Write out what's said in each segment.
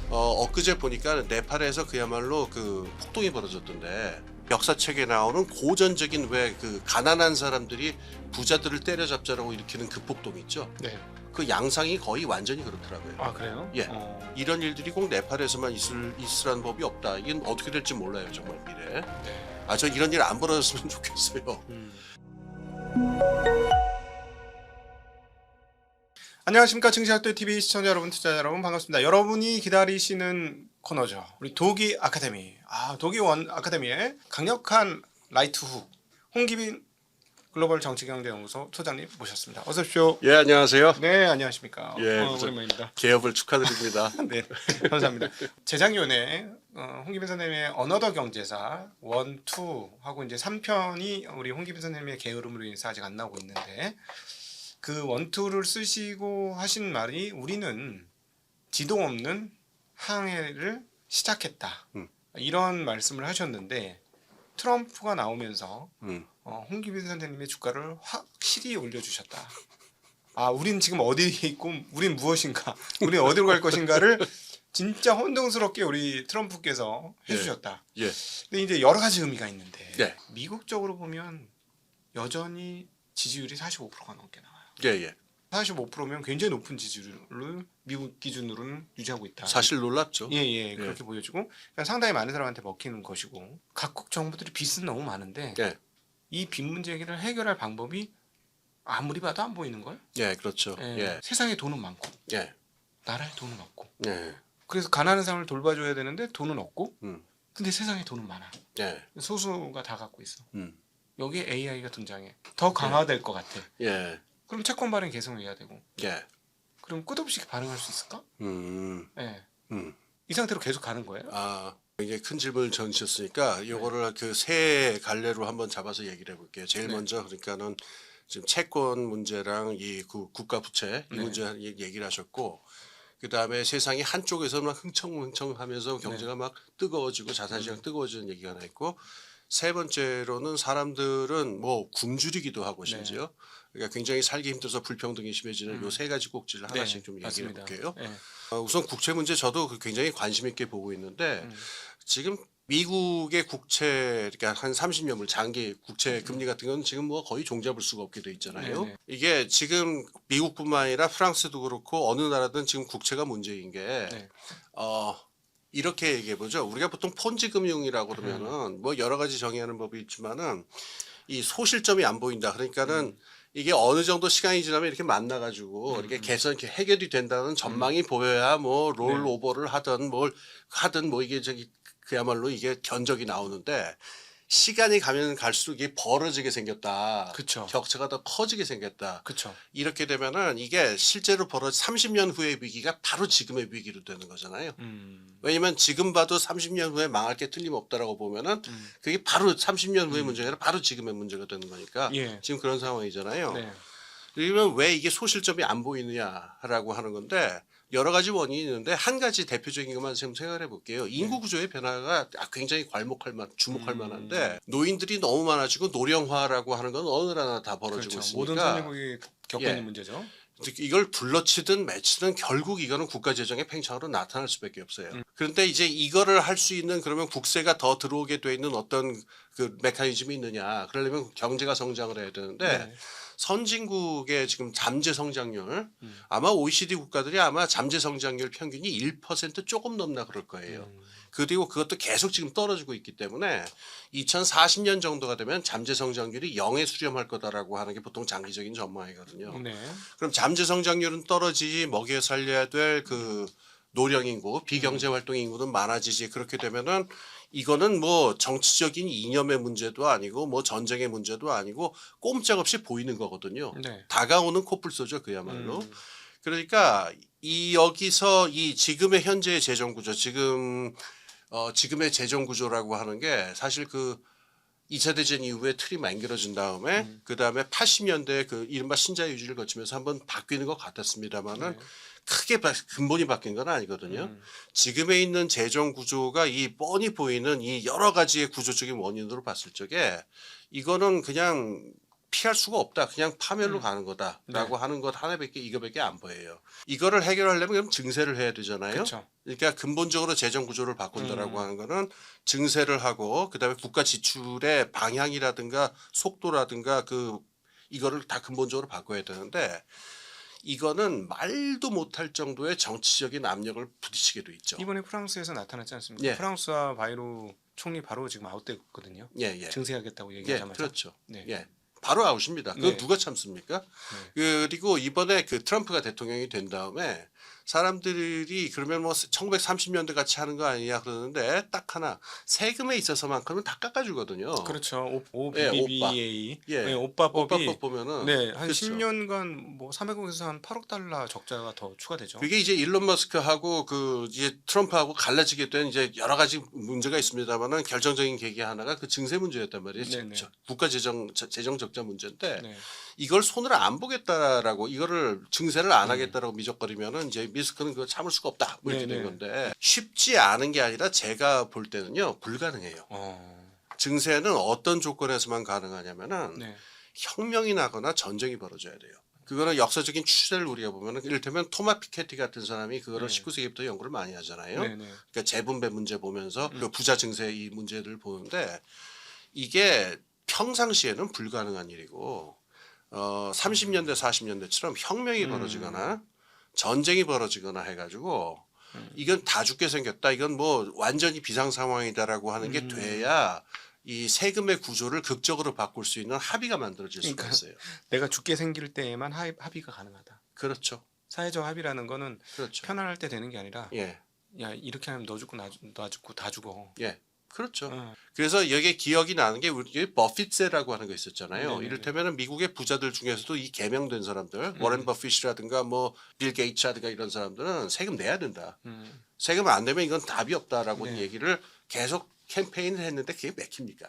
엊그제 보니까 네팔에서 그야말로 그 폭동이 벌어졌던데 역사책에 나오는 고전적인 왜 그 가난한 사람들이 부자들을 때려잡자라고 일으키는 그 폭동 있죠. 네. 그 양상이 거의 완전히 그렇더라고요. 아 그래요? 예. 이런 일들이 꼭 네팔에서만 있으라는 법이 없다. 이건 어떻게 될지 몰라요, 정말 미래. 네. 저 이런 일 안 벌어졌으면 좋겠어요. 안녕하십니까 증시학도 TV 시청자 여러분, 투자자 여러분 반갑습니다. 여러분이 기다리시는 코너죠. 우리 도기 아카데미. 도기 원 아카데미의 강력한 라이트 훅 홍기빈 글로벌 정치경제연구소 소장님 모셨습니다. 어서 오십시오. 예, 안녕하세요. 네, 안녕하십니까. 예, 오랜만입니다. 개업을 축하드립니다. 네, 감사합니다. 재작년에 홍기빈 선생님의 어너더 경제사 1, 2 하고 이제 3편이 우리 홍기빈 선생님의 게으름으로 인해서 아직 안 나오고 있는데 그 1, 2를 쓰시고 하신 말이 우리는 지동 없는 항해를 시작했다. 이런 말씀을 하셨는데 트럼프가 나오면서 홍기빈 선생님의 주가를 확실히 올려주셨다. 우린 지금 어디에 있고 우린 무엇인가, 우린 어디로 갈 것인가를 진짜 혼동스럽게 우리 트럼프께서 해주셨다. 예. 근데 이제 여러 가지 의미가 있는데 예. 미국적으로 보면 여전히 지지율이 45%가 넘게 나와요. 예. 45%면 굉장히 높은 지지율을 미국 기준으로는 유지하고 있다. 사실 놀랍죠. 예. 그렇게 보여지고 그러니까 상당히 많은 사람한테 먹히는 것이고 각국 정부들이 빚은 너무 많은데 예. 이 빚 문제 해결을 해결할 방법이 아무리 봐도 안 보이는 걸. 예, 그렇죠. 예. 세상에 돈은 많고 예. 나라에 돈은 없고 예. 그래서 가난한 사람을 돌봐줘야 되는데 돈은 없고 근데 세상에 돈은 많아. 예. 소수가 다 갖고 있어. 음. 여기에 AI가 등장해. 더 강화될 것 같아. 예. 그럼 채권 발행 계속해야 되고. 예. 그럼 끝없이 반응할 수 있을까? 예. 이 상태로 계속 가는 거예요? 굉장히 큰 질문을 던지셨으니까 요거를 그 세 갈래로 한번 잡아서 얘기를 해볼게요. 제일 먼저 그러니까는 지금 채권 문제랑 이 국가 부채 이 문제 얘기를 하셨고 그 다음에 세상이 한쪽에서 막 흥청흥청하면서 경제가 막 뜨거워지고 자산시장 뜨거워지는 얘기가 하나 있고 세 번째로는 사람들은 뭐 굶주리기도 하고 심지어 그러니까 굉장히 살기 힘들어서 불평등이 심해지는 요 세 가지 꼭지를 하나씩 좀 얘기를 해볼게요. 우선 국채 문제 저도 굉장히 관심 있게 보고 있는데 지금 미국의 국채 그러니까 한 30년물 장기 국채 금리 같은 건 지금 뭐 거의 종잡을 수가 없게 돼 있잖아요. 이게 지금 미국뿐만 아니라 프랑스도 그렇고 어느 나라든 지금 국채가 문제인 게 이렇게 얘기해 보죠. 우리가 보통 폰지 금융이라고 그러면은 뭐 여러 가지 정의하는 법이 있지만은 이 소실점이 안 보인다. 그러니까는 이게 어느 정도 시간이 지나면 이렇게 만나가지고 이렇게 이렇게 해결이 된다는 전망이 보여야 뭐 롤오버를 하든 뭘 하든 뭐 이게 그야말로 이게 견적이 나오는데 시간이 가면 갈수록 이게 벌어지게 생겼다. 그쵸. 격차가 더 커지게 생겼다. 그렇죠. 이렇게 되면은 이게 실제로 30년 후의 위기가 바로 지금의 위기로 되는 거잖아요. 왜냐면 지금 봐도 30년 후에 망할 게 틀림없다라고 보면은 그게 바로 30년 후의 문제가 아니라 바로 지금의 문제가 되는 거니까 지금 그런 상황이잖아요. 그러면 왜 이게 소실점이 안 보이느냐라고 하는 건데 여러 가지 원인이 있는데 한 가지 대표적인 것만 지금 생각을 해볼게요. 인구 구조의 변화가 굉장히 주목할 만한데 노인들이 너무 많아지고 노령화라고 하는 건 어느 나라나 다 벌어지고 그렇죠. 있으니까 모든 선진국이 겪고 있는 문제죠. 이걸 불러치든 맺히든 결국 이거는 국가 재정의 팽창으로 나타날 수밖에 없어요. 그런데 이제 이거를 할 수 있는 그러면 국세가 더 들어오게 돼 있는 어떤 그 메커니즘이 있느냐. 그러려면 경제가 성장을 해야 되는데 선진국의 지금 잠재 성장률 아마 OECD 국가들이 아마 잠재 성장률 평균이 1% 조금 넘나 그럴 거예요. 그리고 그것도 계속 지금 떨어지고 있기 때문에 2040년 정도가 되면 잠재 성장률이 0에 수렴할 거다라고 하는 게 보통 장기적인 전망이거든요. 그럼 잠재 성장률은 떨어지지 먹여 살려야 될 그 노령 인구, 비경제 활동 인구는 많아지지. 그렇게 되면은 이거는 뭐 정치적인 이념의 문제도 아니고 뭐 전쟁의 문제도 아니고 꼼짝없이 보이는 거거든요. 다가오는 코뿔소죠, 그야말로. 그러니까 여기서 이 지금의 현재의 재정 구조, 지금의 재정 구조라고 하는 게 사실 그 2차 대전 이후에 틀이 만들어진 다음에 그 다음에 80년대 그 이른바 신자 유지를 거치면서 한번 바뀌는 것 같았습니다만은 크게 근본이 바뀐 건 아니거든요. 지금에 있는 재정 구조가 이 뻔히 보이는 이 여러 가지의 구조적인 원인으로 봤을 적에 이거는 그냥 피할 수가 없다. 그냥 파멸로 가는 거다라고 네. 하는 것 하나밖에 이거밖에 안 보여요. 이거를 해결하려면 그럼 증세를 해야 되잖아요. 그렇죠. 그러니까 근본적으로 재정 구조를 바꾼다라고 음. 하는 거는 증세를 하고 그다음에 국가 지출의 방향이라든가 속도라든가 이거를 다 근본적으로 바꿔야 되는데 이거는 말도 못할 정도의 정치적인 압력을 부딪히게 돼 있죠. 이번에 프랑스에서 나타났지 않습니까? 예. 프랑스와 바이로 총리 바로 지금 아웃됐거든요. 예, 예. 증세하겠다고 예, 얘기하자마자. 그렇죠. 네. 예. 바로 아웃입니다. 그건 네. 누가 참습니까? 그리고 이번에 그 트럼프가 대통령이 된 다음에 사람들이 그러면 뭐 1930년대 같이 하는 거 아니냐 그러는데 딱 하나 세금에 있어서만큼은 다 깎아주거든요. 그렇죠. 예, OBBA. 예. 네, 오빠법이 오빠법 보면은 네, 한 그렇죠. 10년간 뭐 300억에서 한 8억 달러 적자가 더 추가되죠. 그게 이제 일론 머스크하고 이제 트럼프하고 갈라지게 된 이제 여러 가지 문제가 있습니다만은 결정적인 계기 하나가 그 증세 문제였단 말이에요. 네네. 국가 재정 적자 문제인데 네. 이걸 손을 안 보겠다라고 이거를 증세를 안 하겠다라고 미적거리면은 이제 미스크는 그거 참을 수가 없다 뭐 이렇게 된 네네. 건데 쉽지 않은 게 아니라 제가 볼 때는요 불가능해요. 증세는 어떤 조건에서만 가능하냐면은 네. 혁명이 나거나 전쟁이 벌어져야 돼요. 그거는 역사적인 추세를 우리가 보면은 이를테면 토마 피케티 같은 사람이 그거를 네. 19세기부터 연구를 많이 하잖아요. 네네. 그러니까 재분배 문제 보면서 그 부자 증세 이 문제를 보는데 이게 평상시에는 불가능한 일이고 30년대 40년대처럼 혁명이 벌어지거나 전쟁이 벌어지거나 해가지고 이건 다 죽게 생겼다. 이건 뭐 완전히 비상 상황이다라고 하는 게 돼야 이 세금의 구조를 극적으로 바꿀 수 있는 합의가 만들어질 수가 그러니까 있어요. 내가 죽게 생길 때에만 합의가 가능하다. 그렇죠. 사회적 합의라는 거는 그렇죠. 편안할 때 되는 게 아니라 예. 야 이렇게 하면 너 죽고 나 죽고 다 죽어. 예. 그렇죠. 어. 그래서 여기에 기억이 나는 게 우리 버핏세라고 하는 거 있었잖아요. 네네네. 이를테면 미국의 부자들 중에서도 이 개명된 사람들, 워렌 버핏이라든가 뭐 빌 게이츠라든가 이런 사람들은 세금 내야 된다. 세금 안 내면 이건 답이 없다라고 네. 얘기를 계속 캠페인을 했는데 그게 맥힙니까?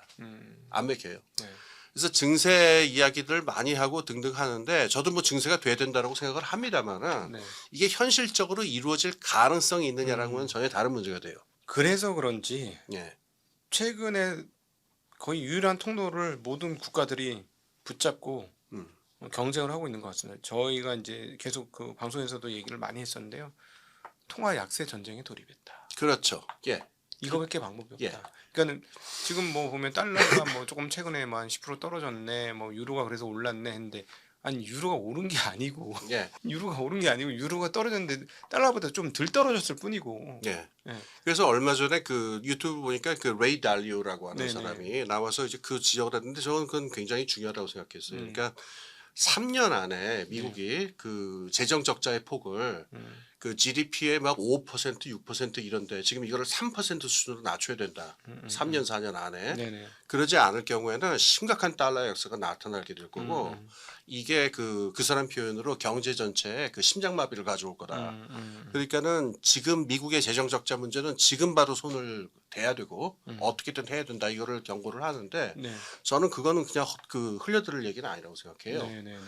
안 맥혀요. 네. 그래서 증세 이야기들 많이 하고 등등 하는데 저도 뭐 증세가 돼야 된다라고 생각을 합니다만은 네. 이게 현실적으로 이루어질 가능성이 있느냐라는 건 전혀 다른 문제가 돼요. 그래서 그런지 예. 최근에 거의 유일한 통로를 모든 국가들이 붙잡고 경쟁을 하고 있는 것 같습니다. 저희가 이제 계속 그 방송에서도 얘기를 많이 했었는데요. 통화 약세 전쟁에 돌입했다. 그렇죠. 예. 이거밖에 방법이 없다. 예. 그러니까는 지금 뭐 보면 달러가 뭐 조금 최근에 뭐 한 10% 떨어졌네, 뭐 유로가 그래서 올랐네 했는데 아니 유로가 오른 게 아니고 예. 유로가 오른 게 아니고 유로가 떨어졌는데 달러보다 좀 덜 떨어졌을 뿐이고. 예. 예. 그래서 얼마 전에 그 유튜브 보니까 그 레이 달리오라고 하는 네네. 사람이 나와서 이제 그 지적을 했는데 저는 그건 굉장히 중요하다고 생각했어요. 그러니까 3년 안에 미국이 그 재정 적자의 폭을 그 GDP의 막 5%, 6% 이런데 지금 이거를 3% 수준으로 낮춰야 된다. 3년, 4년 안에. 네네. 그러지 않을 경우에는 심각한 달러 역사가 나타나게 될 거고 이게 그 사람 표현으로 경제 전체에 그 심장마비를 가져올 거다. 그러니까는 지금 미국의 재정 적자 문제는 지금 바로 손을 대야 되고 어떻게든 해야 된다 이거를 경고를 하는데 네. 저는 그거는 그냥 흘려들을 얘기는 아니라고 생각해요. 네네네.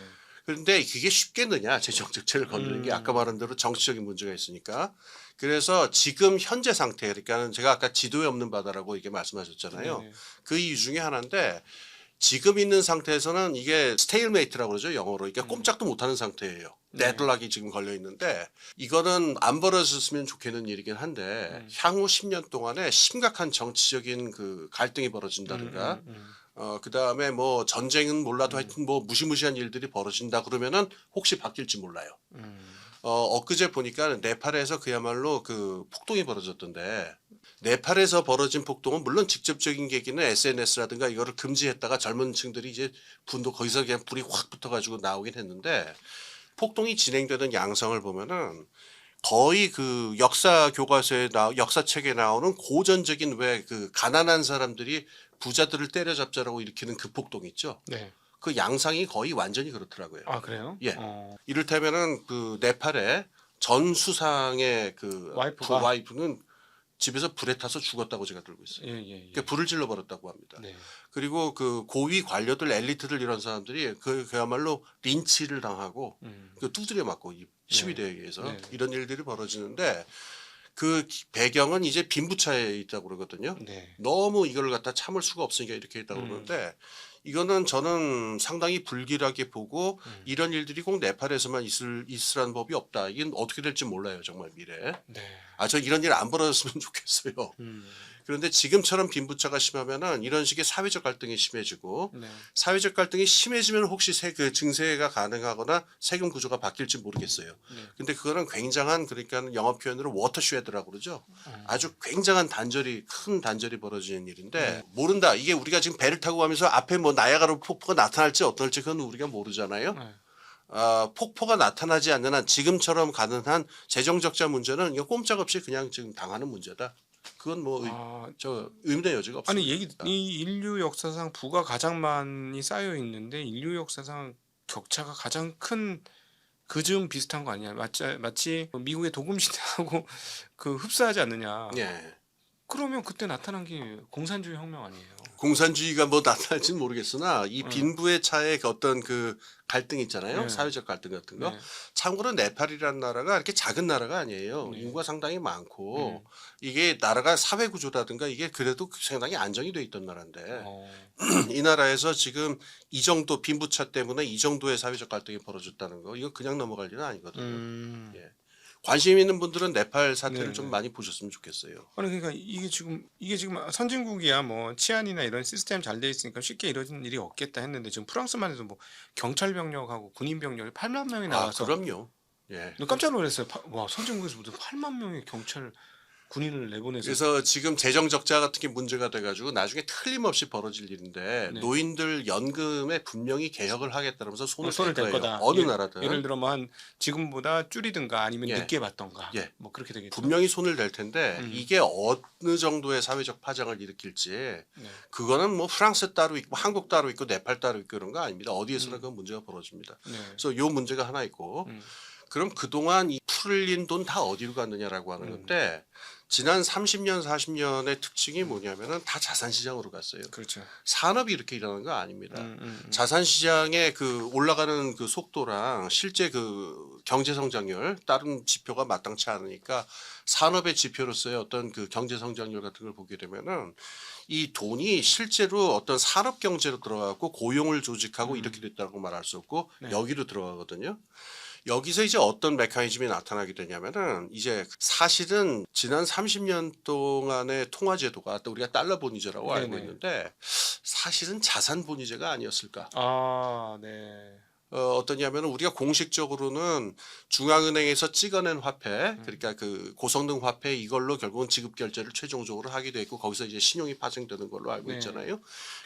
그런데 그게 쉽겠느냐 재정 적자를 건드는 게 아까 말한 대로 정치적인 문제가 있으니까 그래서 지금 현재 상태 그러니까는 제가 아까 지도에 없는 바다라고 이게 말씀하셨잖아요. 네네. 그 이유 중에 하나인데 지금 있는 상태에서는 이게 스테일메이트라고 그러죠 영어로. 그러니까 꼼짝도 못하는 상태예요. 데드락이 지금 걸려 있는데 이거는 안 벌어졌으면 좋겠는 일이긴 한데 향후 10년 동안에 심각한 정치적인 그 갈등이 벌어진다든가 그 다음에 뭐 전쟁은 몰라도 하여튼 뭐 무시무시한 일들이 벌어진다 그러면은 혹시 바뀔지 몰라요. 엊그제 보니까 네팔에서 그야말로 그 폭동이 벌어졌던데 네팔에서 벌어진 폭동은 물론 직접적인 계기는 SNS라든가 이거를 금지했다가 젊은 층들이 이제 분도 거기서 그냥 불이 확 붙어가지고 나오긴 했는데 폭동이 진행되는 양상을 보면은 거의 그 역사 교과서에 역사책에 나오는 고전적인 왜 그 가난한 사람들이 부자들을 때려잡자라고 일으키는 그 폭동 있죠. 네. 그 양상이 거의 완전히 그렇더라고요. 아 그래요? 예. 이를테면은 그 네팔의 전 수상의 그 와이프가? 와이프는 집에서 불에 타서 죽었다고 제가 들고 있어요. 예예. 그러니까 불을 질러 버렸다고 합니다. 네. 그리고 그 고위 관료들 엘리트들 이런 사람들이 그야말로 린치를 당하고 그 두드려 맞고 이 시위대에 의해서 네. 이런 일들이 벌어지는데 그 배경은 이제 빈부차에 있다고 그러거든요. 네. 너무 이걸 갖다 참을 수가 없으니까 이렇게 했다고 그러는데 이거는 저는 상당히 불길하게 보고 이런 일들이 꼭 네팔에서만 있으라는 법이 없다. 이게 어떻게 될지 몰라요, 정말 미래. 네. 저 이런 일 안 벌어졌으면 좋겠어요. 그런데 지금처럼 빈부차가 심하면은 이런 식의 사회적 갈등이 심해지고 네. 사회적 갈등이 심해지면 혹시 그 증세가 가능하거나 세금 구조가 바뀔지 모르겠어요. 네. 근데 그거는 굉장한 그러니까 영어 표현으로 워터쉐드라고 그러죠. 아주 굉장한 큰 단절이 벌어지는 일인데 모른다. 이게 우리가 지금 배를 타고 가면서 앞에 뭐 나야가라 폭포가 나타날지 어떨지 그건 우리가 모르잖아요. 네. 폭포가 나타나지 않는 한 지금처럼 가는 한 재정 적자 문제는 이거 꼼짝없이 그냥 지금 당하는 문제다. 그건 뭐 의문의 여지가 없습니다. 아니 이 인류 역사상 부가 가장 많이 쌓여 있는데 인류 역사상 격차가 가장 큰 그즈음 비슷한 거 아니야? 마치 미국의 도금 시대하고 그 흡사하지 않느냐? 예. 그러면 그때 나타난 게 공산주의 혁명 아니에요? 공산주의가 뭐 나타날지는 모르겠으나 이 빈부의 차의 그 어떤 그 갈등 있잖아요. 네. 사회적 갈등 같은 거. 네. 참고로 네팔이라는 나라가 이렇게 작은 나라가 아니에요. 네. 인구가 상당히 많고 이게 나라가 사회 구조라든가 이게 그래도 상당히 안정이 돼 있던 나라인데 이 나라에서 지금 이 정도 빈부차 때문에 이 정도의 사회적 갈등이 벌어졌다는 거 이거 그냥 넘어갈 일은 아니거든요. 예. 관심 있는 분들은 네팔 사태를 네, 좀 네. 많이 보셨으면 좋겠어요. 아니 그러니까 이게 지금 선진국이야 뭐 치안이나 이런 시스템 잘 돼 있으니까 쉽게 이러는 일이 없겠다 했는데 지금 프랑스만 해도 뭐 경찰 병력하고 군인 병력이 8만 명이 나와서 그럼요. 예. 깜짝 놀랐어요. 와 선진국에서 무슨 8만 명의 경찰 군인을 내보내서 그래서 지금 재정 적자 같은 게 문제가 돼가지고 나중에 틀림없이 벌어질 일인데 네. 노인들 연금에 분명히 개혁을 하겠다면서 손을 손을 댈 댈 거예요. 거다. 어느 나라든 예를 들어 뭐 한 지금보다 줄이든가 아니면 예. 늦게 받던가 예. 뭐 그렇게 되겠죠. 분명히 손을 댈 텐데 이게 어느 정도의 사회적 파장을 일으킬지 네. 그거는 뭐 프랑스 따로 있고 한국 따로 있고 네팔 따로 있고 그런 거 아닙니다. 어디에서나 그건 문제가 벌어집니다. 네. 그래서 요 문제가 하나 있고 그럼 그동안 이 풀린 돈 다 어디로 갔느냐라고 하는 건데 지난 30년 40년의 특징이 뭐냐면은 다 자산시장으로 갔어요. 그렇죠. 산업이 이렇게 일어나는 거 아닙니다. 자산시장의 그 올라가는 그 속도랑 실제 그 경제 성장률 다른 지표가 마땅치 않으니까 산업의 지표로서의 어떤 그 경제 성장률 같은 걸 보게 되면은 이 돈이 실제로 어떤 산업 경제로 들어가고 고용을 조직하고 이렇게 됐다고 말할 수 없고 네. 여기로 들어가거든요. 여기서 이제 어떤 메커니즘이 나타나게 되냐면은 이제 사실은 지난 30년 동안의 통화 제도가 또 우리가 달러 본위제라고 알고 네네. 있는데 사실은 자산 본위제가 아니었을까? 아, 네. 어떠냐면은 우리가 공식적으로는 중앙은행에서 찍어낸 화폐, 그러니까 그 고성능 화폐 이걸로 결국은 지급 결제를 최종적으로 하게 돼 있고 거기서 이제 신용이 파생되는 걸로 알고 네. 있잖아요.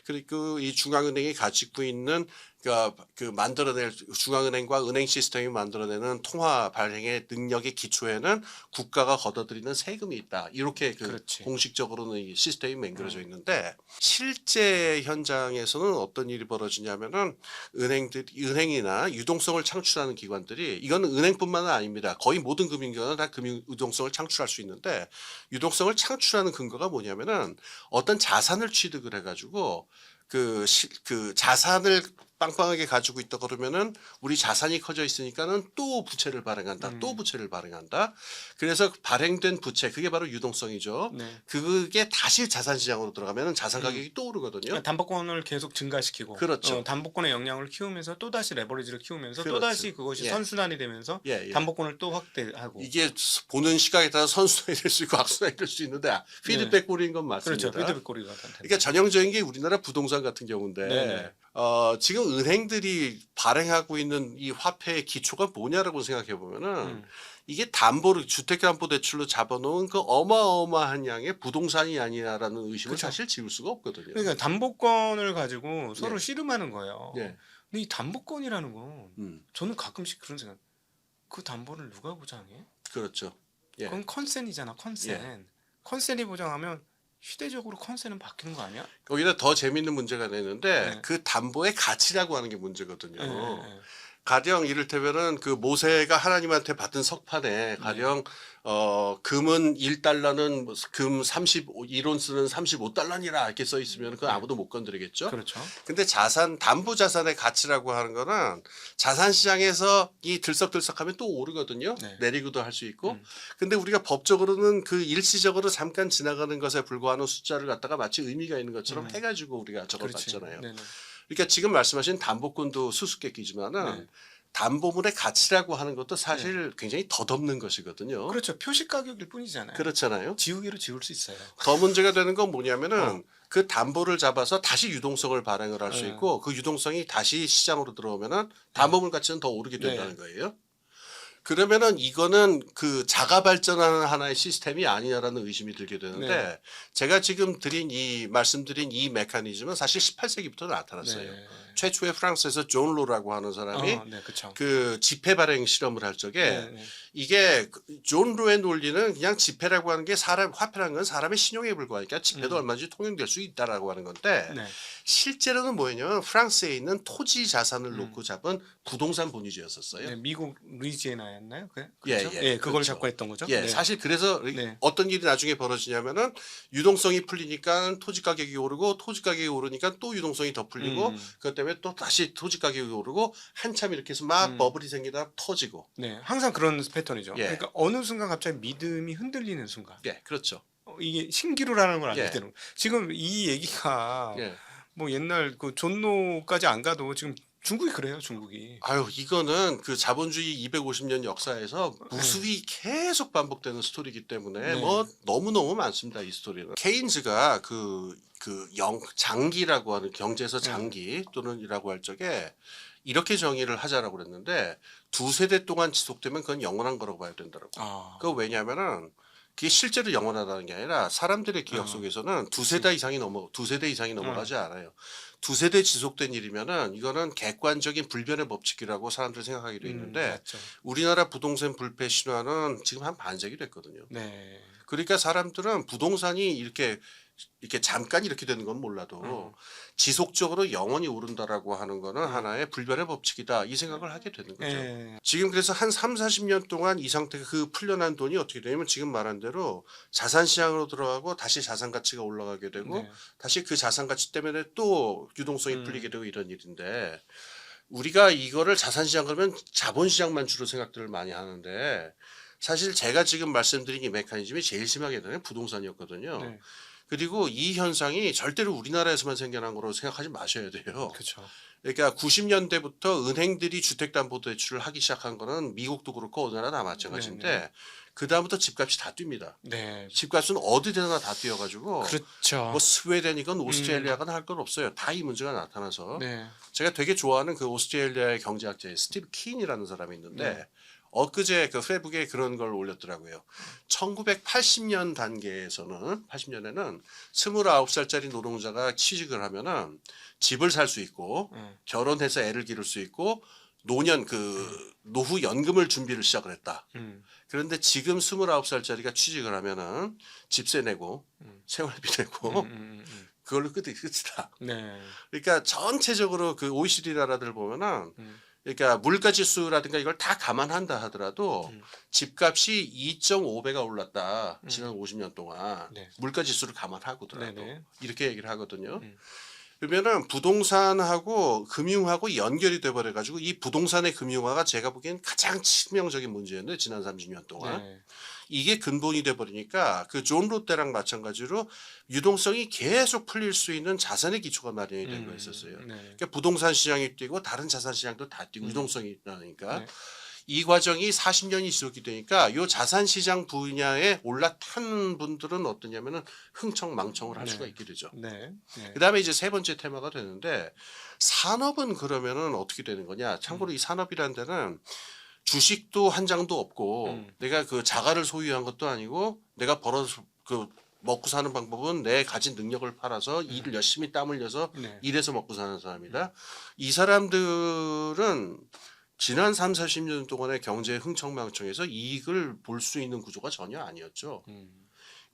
그리고 이 중앙은행이 가지고 있는 그 만들어낼 중앙은행과 은행 시스템이 만들어내는 통화 발행의 능력의 기초에는 국가가 걷어들이는 세금이 있다. 이렇게 그 그렇지. 공식적으로는 이 시스템이 만들어져 있는데 실제 현장에서는 어떤 일이 벌어지냐면은 은행이나 유동성을 창출하는 기관들이 이거는 은행뿐만은 아닙니다. 거의 모든 금융기관은 다 금융 유동성을 창출할 수 있는데 유동성을 창출하는 근거가 뭐냐면은 어떤 자산을 취득을 해가지고 그 자산을 빵빵하게 가지고 있다 그러면은 우리 자산이 커져 있으니까는 또 부채를 발행한다. 또 부채를 발행한다. 그래서 발행된 부채 그게 바로 유동성이죠. 네. 그게 다시 자산 시장으로 들어가면은 자산 가격이 또 오르거든요. 그러니까 담보권을 계속 증가시키고 그렇죠. 담보권의 영향을 키우면서 또 다시 레버리지를 키우면서 또 그렇죠. 다시 그것이 예. 선순환이 되면서 예, 예. 담보권을 또 확대하고 이게 보는 시각에 따라 선순환이 될 수 있고 악순환이 될 수 있는데 피드백 꼴인 건 맞습니다. 그렇죠. 피드백 고리가 된다. 그러니까 전형적인 게 우리나라 부동산 같은 경우인데 네네. 지금 은행들이 발행하고 있는 이 화폐의 기초가 뭐냐라고 생각해 보면은 이게 담보를 주택담보대출로 잡아놓은 그 어마어마한 양의 부동산이 아니냐라는 의심을 그쵸. 사실 지울 수가 없거든요. 그러니까 담보권을 가지고 서로 예. 씨름하는 거예요. 예. 근데 이 담보권이라는 건 음, 저는 가끔씩 그런 생각. 그 담보를 누가 보장해? 그렇죠. 예. 그건 컨센이잖아, 컨센. 컨센이 보장하면 휴대적으로 컨센은 바뀌는 거 아니야? 거기다 더 재밌는 문제가 되는데 네. 그 담보의 가치라고 하는 게 문제거든요. 예, 예, 예. 가령 이를테면은 그 모세가 하나님한테 받은 석판에 가령 금은 1달러는 금 1온스는 35달러니라 이렇게 써 있으면 그 아무도 못 건드리겠죠. 그렇죠. 근데 담보 자산의 가치라고 하는 거는 자산 시장에서 이 들썩들썩하면 또 오르거든요. 네. 내리고도 할 수 있고. 근데 우리가 법적으로는 그 일시적으로 잠깐 지나가는 것에 불과하는 숫자를 갖다가 마치 의미가 있는 것처럼 해가지고 우리가 저걸 그렇지. 봤잖아요. 네네. 그러니까 지금 말씀하신 담보권도 수수께끼지만은 네. 담보물의 가치라고 하는 것도 사실 굉장히 덧없는 것이거든요. 그렇죠. 표시 가격일 뿐이잖아요. 그렇잖아요. 지우개로 지울 수 있어요. 더 문제가 되는 건 뭐냐면은 그 담보를 잡아서 다시 유동성을 발행을 할 수 네. 있고 그 유동성이 다시 시장으로 들어오면은 담보물 가치는 더 오르게 된다는 거예요. 그러면은 이거는 그 자가 발전하는 하나의 시스템이 아니냐라는 의심이 들게 되는데 네. 제가 지금 말씀드린 이 메커니즘은 사실 18세기부터 나타났어요. 네. 최초에 프랑스에서 존 로라고 하는 사람이 네, 그렇죠. 그 지폐 발행 실험을 할 적에 네. 이게 존 로의 논리는 그냥 지폐라고 하는 게 화폐라는 건 사람의 신용에 불과하니까 지폐도 얼마든지 통용될 수 있다라고 하는 건데 네. 실제로는 뭐냐면 프랑스에 있는 토지 자산을 놓고 잡은 부동산 본위제였었어요. 네, 미국 루이지애나였나요? 예, 그렇죠? 예, 예, 그걸 그렇죠. 잡고 했던 거죠. 예, 네. 사실 그래서 네. 어떤 일이 나중에 벌어지냐면은 유동성이 풀리니까 토지 가격이 오르고 토지 가격이 오르니까 또 유동성이 더 풀리고 그것 때문에 또 다시 토지 가격이 오르고 한참 이렇게 해서 막 버블이 생기다가 터지고. 네, 항상 그런 패턴이죠. 예. 그러니까 어느 순간 갑자기 믿음이 흔들리는 순간 예, 그렇죠. 이게 신기루라는 걸 알게 예. 되는 거예요. 지금 이 얘기가 예. 뭐 옛날 그 존노까지 안 가도 지금 중국이 그래요. 중국이. 아유, 이거는 그 자본주의 250년 역사에서 무수히 계속 반복되는 스토리이기 때문에 네. 뭐 너무너무 많습니다. 이 스토리는. 케인즈가 장기라고 하는 경제에서 장기 또는 이라고 할 적에 이렇게 정의를 하자라고 그랬는데 두세 대 동안 지속되면 그건 영원한 거라고 봐야 된다고. 아, 그 왜냐하면은 그게 실제로 영원하다는 게 아니라 사람들의 기억 속에서는 두세 대 이상이 넘어가지 않아요. 두세 대 지속된 일이면은 이거는 객관적인 불변의 법칙이라고 사람들이 생각하게 돼 있는데 맞죠. 우리나라 부동산 불패 신화는 지금 한 반세기 됐거든요. 네. 그러니까 사람들은 부동산이 이렇게 잠깐 이렇게 되는 건 몰라도 지속적으로 영원히 오른다라고 하는 거는 하나의 불변의 법칙이다 이 생각을 하게 되는 거죠. 예. 지금 그래서 한 30-40년 동안 이 상태가 그 풀려난 돈이 어떻게 되냐면 지금 말한 대로 자산 시장으로 들어가고 다시 자산 가치가 올라가게 되고 네. 다시 그 자산 가치 때문에 또 유동성이 풀리게 되고 이런 일인데 우리가 이거를 자산 시장 그러면 자본 시장만 주로 생각들을 많이 하는데 사실 제가 지금 말씀드린 이 메커니즘이 제일 심하게 되는 부동산이었거든요. 네. 그리고 이 현상이 절대로 우리나라에서만 생겨난 거로 생각하지 마셔야 돼요. 그렇죠. 그러니까 90년대부터 은행들이 주택담보대출을 하기 시작한 거는 미국도 그렇고 어느 나라 다 마찬가지인데 그 다음부터 집값이 다 뜁니다. 네. 집값은 어디 되나 다 뛰어가지고 그렇죠. 뭐 스웨덴이건 오스트레일리아건 할 건 없어요. 다 이 문제가 나타나서 네. 제가 되게 좋아하는 그 오스트레일리아의 경제학자의 스티브 킨이라는 사람이 있는데 엊그제 그 페북에 그런 걸 올렸더라고요. 1980년 단계에서는 80년에는 29살짜리 노동자가 취직을 하면은 집을 살 수 있고 결혼해서 애를 기를 수 있고 노년 노후 연금을 준비를 시작을 했다. 그런데 지금 29살짜리가 취직을 하면은 집세 내고 생활비 내고 그걸로 끝이다. 네. 그러니까 전체적으로 그 OECD 나라들 보면은 그러니까 물가 지수라든가 이걸 다 감안한다 하더라도 집값이 2.5배가 올랐다. 지난 50년 동안 네. 물가 지수를 감안하고더라도 네네. 이렇게 얘기를 하거든요. 그러면은 부동산하고 금융하고 연결이 돼 버려 가지고 이 부동산의 금융화가 제가 보기엔 가장 치명적인 문제였는데 지난 30년 동안 네. 이게 근본이 돼 버리니까 그 존 롯데랑 마찬가지로 유동성이 계속 풀릴 수 있는 자산의 기초가 마련이 된 거였었어요. 네. 그러니까 부동산 시장이 뛰고 다른 자산 시장도 다 뛰고 유동성이 나니까 네. 이 과정이 40년이 지속이 되니까 요 자산 시장 분야에 올라탄 분들은 어떠냐면은 흥청망청을 할 수가 있게 되죠. 네. 네. 그다음에 이제 세 번째 테마가 되는데 산업은 그러면은 어떻게 되는 거냐? 참고로 이 산업이라는 데는 주식도 한 장도 없고 내가 그 자가를 소유한 것도 아니고 내가 벌어서 먹고 사는 방법은 내 가진 능력을 팔아서 일을 열심히 땀 흘려서 네. 일해서 먹고 사는 사람이다. 이 사람들은 지난 30-40년 동안의 경제 흥청망청에서 이익을 볼 수 있는 구조가 전혀 아니었죠.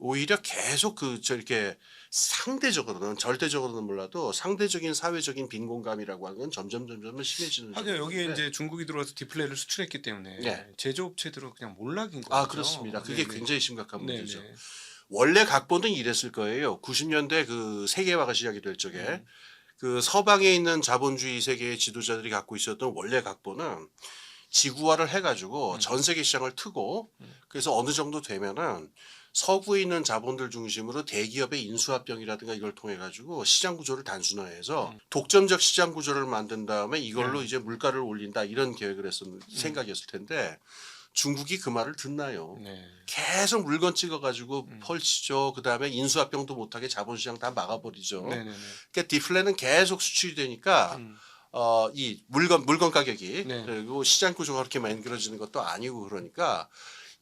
오히려 계속 이렇게 상대적으로는 절대적으로는 몰라도 상대적인 사회적인 빈곤감이라고 하는 건 점점 심해지는 하긴 여기에 중인데. 이제 중국이 들어와서 디플레이를 수출했기 때문에 네. 제조업체들은 그냥 몰락인 거죠. 아 그렇습니다. 그게 네네. 굉장히 심각한 네네. 문제죠. 원래 각본은 이랬을 거예요. 90년대 그 세계화가 시작이 될 적에 그 서방에 있는 자본주의 세계의 지도자들이 갖고 있었던 원래 각본은 지구화를 해가지고 전 세계 시장을 트고 그래서 어느 정도 되면은 서구에 있는 자본들 중심으로 대기업의 인수합병이라든가 이걸 통해 가지고 시장 구조를 단순화해서 독점적 시장 구조를 만든 다음에 이걸로 이제 물가를 올린다 이런 계획을 생각이었을 텐데 중국이 그 말을 듣나요? 네. 계속 물건 찍어가지고 펼치죠. 그 다음에 인수합병도 못하게 자본시장 다 막아버리죠. 네네네. 그러니까 디플레는 계속 수출이 되니까 이 물건 가격이 네. 그리고 시장 구조가 그렇게 만들어지는 것도 아니고 그러니까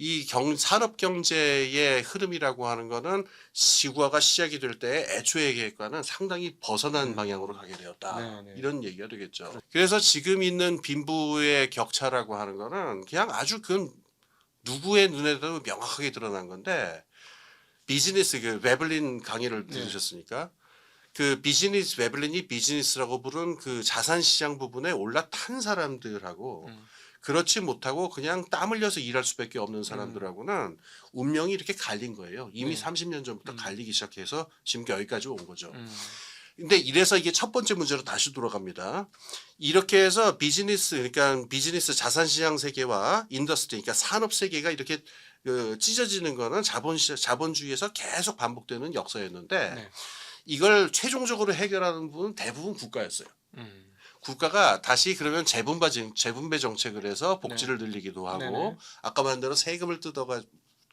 이 산업 경제의 흐름이라고 하는 거는 지구화가 시작이 될 때 애초의 계획과는 상당히 벗어난 방향으로 가게 되었다. 네. 이런 얘기가 되겠죠. 그래서 지금 있는 빈부의 격차라고 하는 거는 그냥 아주 그 누구의 눈에도 명확하게 드러난 건데 비즈니스 그 웨블린 강의를 들으셨으니까 그 웨블린이 비즈니스라고 부른 그 자산 시장 부분에 올라탄 사람들하고 그렇지 못하고 그냥 땀 흘려서 일할 수밖에 없는 사람들하고는 운명이 이렇게 갈린 거예요. 이미 30년 전부터 갈리기 시작해서 지금 여기까지 온 거죠. 근데 이래서 이게 첫 번째 문제로 다시 돌아갑니다. 이렇게 해서 그러니까 비즈니스 자산시장 세계와 인더스트리, 그러니까 산업 세계가 이렇게 찢어지는 거는 자본주의에서 계속 반복되는 역사였는데 네. 이걸 최종적으로 해결하는 부분은 대부분 국가였어요. 국가가 다시 그러면 재분배 정책을 해서 복지를 늘리기도 하고 네네. 아까 말한 대로 세금을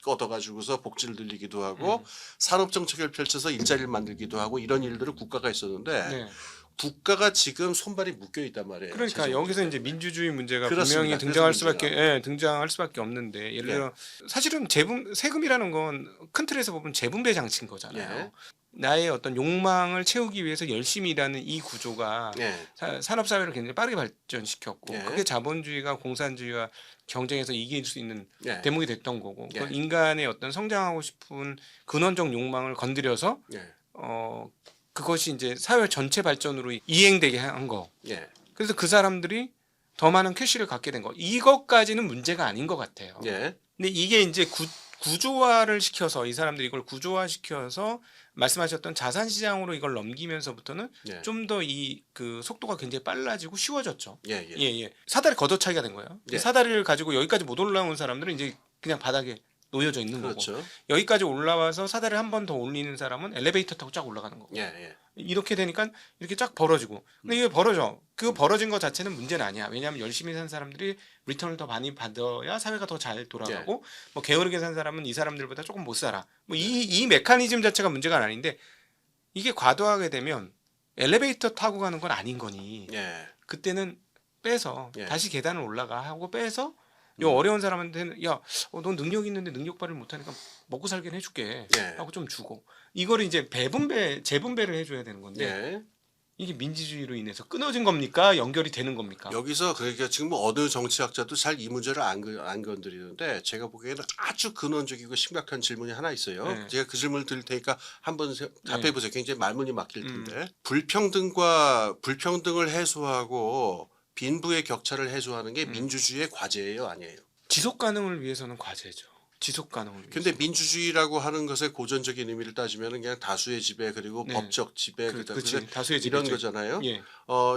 걷어가지고서 복지를 늘리기도 하고 산업 정책을 펼쳐서 일자리를 만들기도 하고 이런 일들을 국가가 했었는데 네. 국가가 지금 손발이 묶여 있단 말이에요. 그러니까 재정 여기서 문제 이제 때문에. 민주주의 문제가 그렇습니다. 분명히 그래서 등장할 수밖에 없는데 예를 예. 들어 사실은 세금이라는 건 큰 틀에서 보면 재분배 장치인 거잖아요. 예. 나의 어떤 욕망을 채우기 위해서 열심히 일하는 이 구조가 예. 산업 사회를 굉장히 빠르게 발전시켰고 예. 그게 자본주의가 공산주의와 경쟁에서 이길 수 있는 예. 대목이 됐던 거고 예. 그건 인간의 어떤 성장하고 싶은 근원적 욕망을 건드려서 예. 그것이 이제 사회 전체 발전으로 이행되게 한 거. 예. 그래서 그 사람들이 더 많은 캐시를 갖게 된 거. 이것까지는 문제가 아닌 것 같아요. 예. 근데 이게 이제 구조화를 시켜서 이 사람들이 이걸 구조화시켜서 말씀하셨던 자산 시장으로 이걸 넘기면서부터는 예. 좀 더 이 그 속도가 굉장히 빨라지고 쉬워졌죠. 예. 예. 사다리 걷어차기가 된 거예요. 예. 사다리를 가지고 여기까지 못 올라온 사람들은 이제 그냥 바닥에 놓여져 있는 그렇죠. 거고 여기까지 올라와서 사다리를 한 번 더 올리는 사람은 엘리베이터 타고 쫙 올라가는 거고 예. 이렇게 되니까 이렇게 쫙 벌어지고 근데 이게 벌어져 그 벌어진 것 자체는 문제는 아니야. 왜냐하면 열심히 산 사람들이 리턴을 더 많이 받아야 사회가 더 잘 돌아가고 뭐 게으르게 산 사람은 이 사람들보다 조금 못 살아. 뭐 이 메커니즘 자체가 문제가 아닌데 이게 과도하게 되면 엘리베이터 타고 가는 건 아닌 거니 예. 그때는 빼서 예. 다시 계단을 올라가 하고 빼서 요 어려운 사람한테는 넌 능력 있는데 능력 발휘를 못하니까 먹고 살긴 해줄게 예. 하고 좀 주고 이거를 이제 재분배를 해줘야 되는 건데 예. 이게 민주주의로 인해서 끊어진 겁니까? 연결이 되는 겁니까? 여기서 그러니까 지금 뭐 어느 정치학자도 잘 이 문제를 안 건드리는데 제가 보기에는 아주 근원적이고 심각한 질문이 하나 있어요. 네. 제가 그 질문을 드릴 테니까 한번 답해 보세요. 굉장히 말문이 막힐 텐데 불평등을 해소하고 빈부의 격차를 해소하는 게 민주주의의 과제예요, 아니에요? 지속 가능을 위해서는 과제죠. 지속 가능을 위해서. 근데 민주주의라고 하는 것의 고전적인 의미를 따지면 그냥 다수의 지배 그리고 네. 법적 지배 그렇지. 다수의 이런 지배죠. 거잖아요. 예.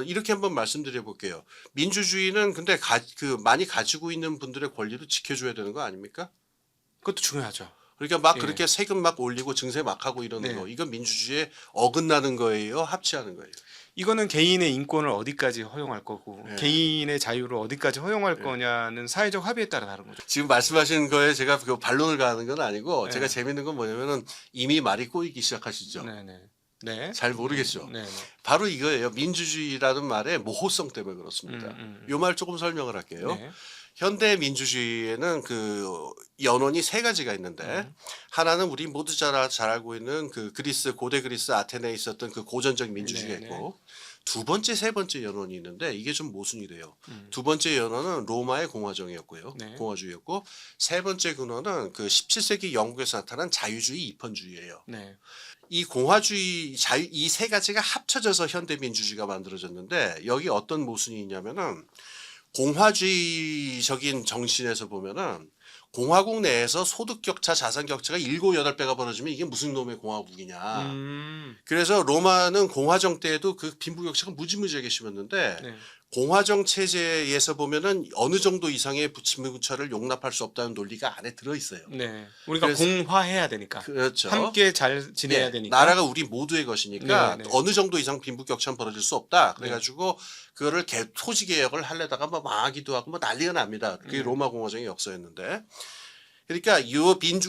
이렇게 한번 말씀드려 볼게요. 민주주의는 근데 많이 가지고 있는 분들의 권리도 지켜줘야 되는 거 아닙니까? 그것도 중요하죠. 그러니까 막 예. 그렇게 세금 막 올리고 증세 막 하고 이러는 네. 거 이건 민주주의에 어긋나는 거예요, 합치하는 거예요. 이거는 개인의 인권을 어디까지 허용할 거고 네. 개인의 자유를 어디까지 허용할 거냐는 사회적 합의에 따라 다른 거죠. 지금 말씀하신 거에 제가 그 반론을 가하는 건 아니고 네. 제가 재밌는 건 뭐냐면은 이미 말이 꼬이기 시작하시죠. 네네. 네. 잘 모르겠죠. 네네. 바로 이거예요. 민주주의라는 말의 모호성 때문에 그렇습니다. 요 말 조금 설명을 할게요. 네. 현대 민주주의에는 그 연원이 세 가지가 있는데 하나는 우리 모두 잘 알고 있는 그 고대 그리스 아테네에 있었던 그 고전적 민주주의가 네네. 있고 두 번째, 세 번째 연원이 있는데 이게 좀 모순이 돼요. 두 번째 연원은 로마의 공화정이었고요. 네. 공화주의였고 세 번째 근원은 그 17세기 영국에서 나타난 자유주의 입헌주의예요. 네. 이 공화주의, 자유 이 세 가지가 합쳐져서 현대 민주주의가 만들어졌는데 여기 어떤 모순이 있냐면은 공화주의적인 정신에서 보면은 공화국 내에서 소득 격차, 자산 격차가 7, 8배가 벌어지면 이게 무슨 놈의 공화국이냐. 그래서 로마는 공화정 때에도 그 빈부격차가 무지무지하게 심했는데 네. 공화정 체제에서 보면은 어느 정도 이상의 빈부격차를 용납할 수 없다는 논리가 안에 들어 있어요. 네. 우리가 그래서- 공화해야 되니까. 그렇죠. 함께 잘 지내야 네, 되니까. 나라가 우리 모두의 것이니까 네, 네. 어느 정도 이상 빈부격차는 벌어질 수 없다. 그래가지고 그거를 토지 개혁을 하려다가 뭐 망하기도 하고 뭐 난리가 납니다. 그게 로마 공화정의 역사였는데. 그러니까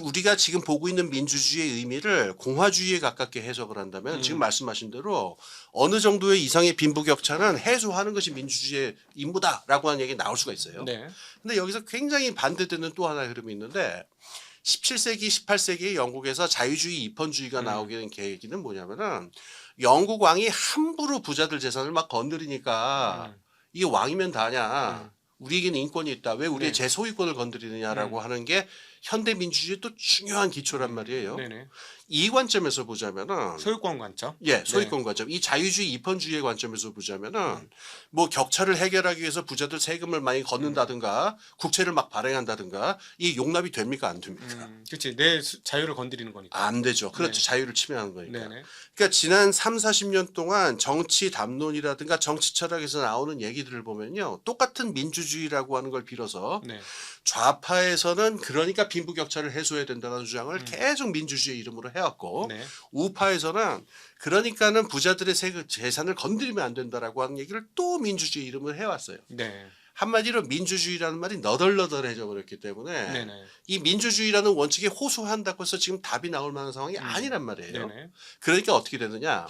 우리가 지금 보고 있는 민주주의의 의미를 공화주의에 가깝게 해석을 한다면 지금 말씀하신 대로 어느 정도의 이상의 빈부격차는 해소하는 것이 민주주의의 임무다라고 하는 얘기 나올 수가 있어요. 네. 근데 여기서 굉장히 반대되는 또 하나의 흐름이 있는데 17세기, 18세기 영국에서 자유주의, 입헌주의가 나오게 된 계기는 뭐냐면은 영국 왕이 함부로 부자들 재산을 막 건드리니까 이게 왕이면 다냐. 우리에게는 인권이 있다. 왜 우리의 네. 제소유권을 건드리느냐라고 하는 게 현대 민주주의의 또 중요한 기초란 말이에요. 네네. 이 관점에서 보자면은 소유권 관점. 예, 소유권 관점. 이 자유주의, 입헌주의의 관점에서 보자면은 뭐 격차를 해결하기 위해서 부자들 세금을 많이 걷는다든가 국채를 막 발행한다든가 이 용납이 됩니까? 안 됩니까? 그렇지. 내 자유를 건드리는 거니까. 안 되죠. 그렇죠. 네. 자유를 침해하는 거니까. 네네. 그러니까 지난 3, 40년 동안 정치 담론이라든가 정치 철학에서 나오는 얘기들을 보면요. 똑같은 민주주의라고 하는 걸 빌어서 네. 좌파에서는 그러니까 빈부격차를 해소해야 된다는 주장을 계속 민주주의 이름으로 해왔고 네. 우파에서는 그러니까는 부자들의 재산을 건드리면 안 된다라고 하는 얘기를 또 민주주의 이름으로 해왔어요. 네. 한마디로 민주주의라는 말이 너덜너덜해져 버렸기 때문에 네네. 이 민주주의라는 원칙에 호소한다고 해서 지금 답이 나올 만한 상황이 아니란 말이에요. 네네. 그러니까 어떻게 되느냐.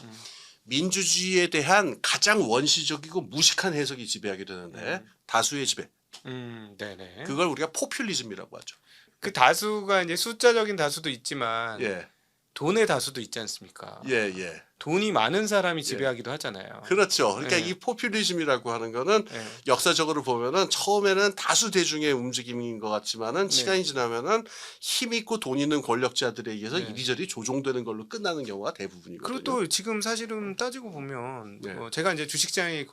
민주주의에 대한 가장 원시적이고 무식한 해석이 지배하게 되는데 다수의 지배. 네네. 그걸 우리가 포퓰리즘이라고 하죠. 그 다수가 이제 숫자적인 다수도 있지만 예, 돈의 다수도 있지 않습니까? 예, 예. 돈이 많은 사람이 지배하기도 하잖아요. 그렇죠. 그러니까 네. 이 포퓰리즘이라고 하는 거는 네. 역사적으로 보면은 처음에는 다수 대중의 움직임인 것 같지만은 네. 시간이 지나면은 힘 있고 돈 있는 권력자들에 의해서 네. 이리저리 조종되는 걸로 끝나는 경우가 대부분이거든요. 그리고 또 지금 사실은 따지고 보면 네. 제가 이제 주식시장에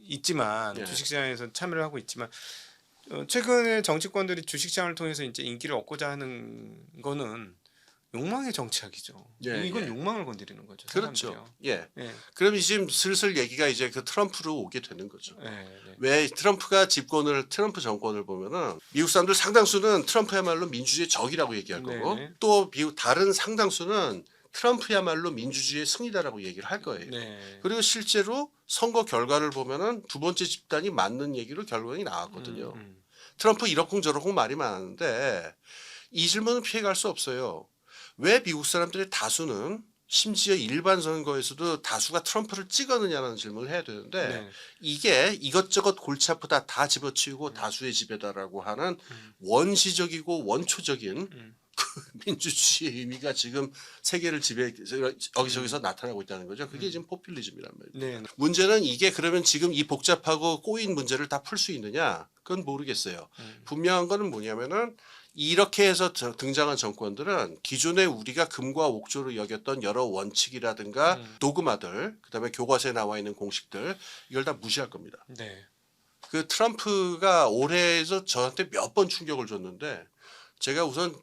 있지만 네. 주식시장에서 참여를 하고 있지만 최근에 정치권들이 주식시장을 통해서 이제 인기를 얻고자 하는 거는 욕망의 정치학이죠. 예, 이건 예. 욕망을 건드리는 거죠. 그렇죠. 사람들이요. 예. 예. 그럼 지금 슬슬 얘기가 이제 그 트럼프로 오게 되는 거죠. 예. 네. 왜 트럼프 정권을 보면은 미국 사람들 상당수는 트럼프야말로 민주주의의 적이라고 얘기할 거고 네네. 또 미국 다른 상당수는 트럼프야말로 민주주의의 승리다라고 얘기를 할 거예요. 네. 그리고 실제로 선거 결과를 보면은 두 번째 집단이 맞는 얘기로 결론이 나왔거든요. 트럼프 이러쿵저러쿵 말이 많은데 이 질문은 피해갈 수 없어요. 왜 미국 사람들의 다수는 심지어 일반 선거에서도 다수가 트럼프를 찍었느냐는 질문을 해야 되는데 네. 이게 이것저것 골치 아프다 다 집어치우고 다수의 지배다라고 하는 원시적이고 원초적인 그 민주주의의 의미가 지금 세계를 여기저기서 나타나고 있다는 거죠. 그게 지금 포퓰리즘이란 말이에요. 네. 문제는 이게 그러면 지금 이 복잡하고 꼬인 문제를 다 풀 수 있느냐? 그건 모르겠어요. 분명한 거는 뭐냐면은 이렇게 해서 등장한 정권들은 기존에 우리가 금과 옥조로 여겼던 여러 원칙이라든가 도그마들, 그다음에 교과서에 나와 있는 공식들 이걸 다 무시할 겁니다. 네. 그 트럼프가 올해에서 저한테 몇 번 충격을 줬는데 제가 우선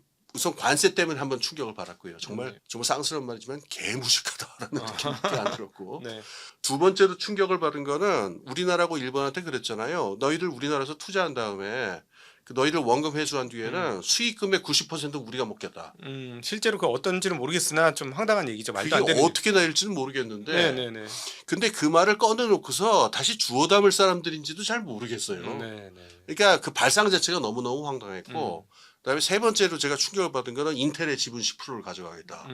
관세 때문에 한번 충격을 받았고요. 정말 쌍스러운 말이지만 개무식하다라는 느낌이 안 들었고 네. 두 번째로 충격을 받은 거는 우리나라고 일본한테 그랬잖아요. 너희들 우리나라에서 투자한 다음에 그 너희들 원금 회수한 뒤에는 수익금의 90% 우리가 먹겠다. 실제로 그 어떤지는 모르겠으나 좀 황당한 얘기죠. 말도 안 그게 되는. 어떻게 나일지는 모르겠는데 네네네. 근데 그 말을 꺼내놓고서 다시 주워 담을 사람들인지도 잘 모르겠어요. 네네. 그러니까 그 발상 자체가 너무너무 황당했고 그다음에 세 번째로 제가 충격을 받은 거는 인텔의 지분 10%를 가져가겠다.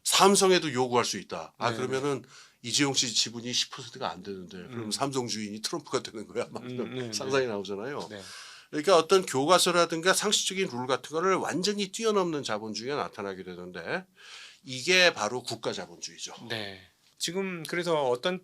삼성에도 요구할 수 있다. 아 네. 그러면은 이재용 씨 지분이 10%가 안 되는데 그럼 삼성 주인이 트럼프가 되는 거야. 막 이런 상상이 나오잖아요. 네. 그러니까 어떤 교과서라든가 상식적인 룰 같은 거를 완전히 뛰어넘는 자본주의가 나타나게 되는데 이게 바로 국가 자본주의죠. 네. 지금 그래서 어떤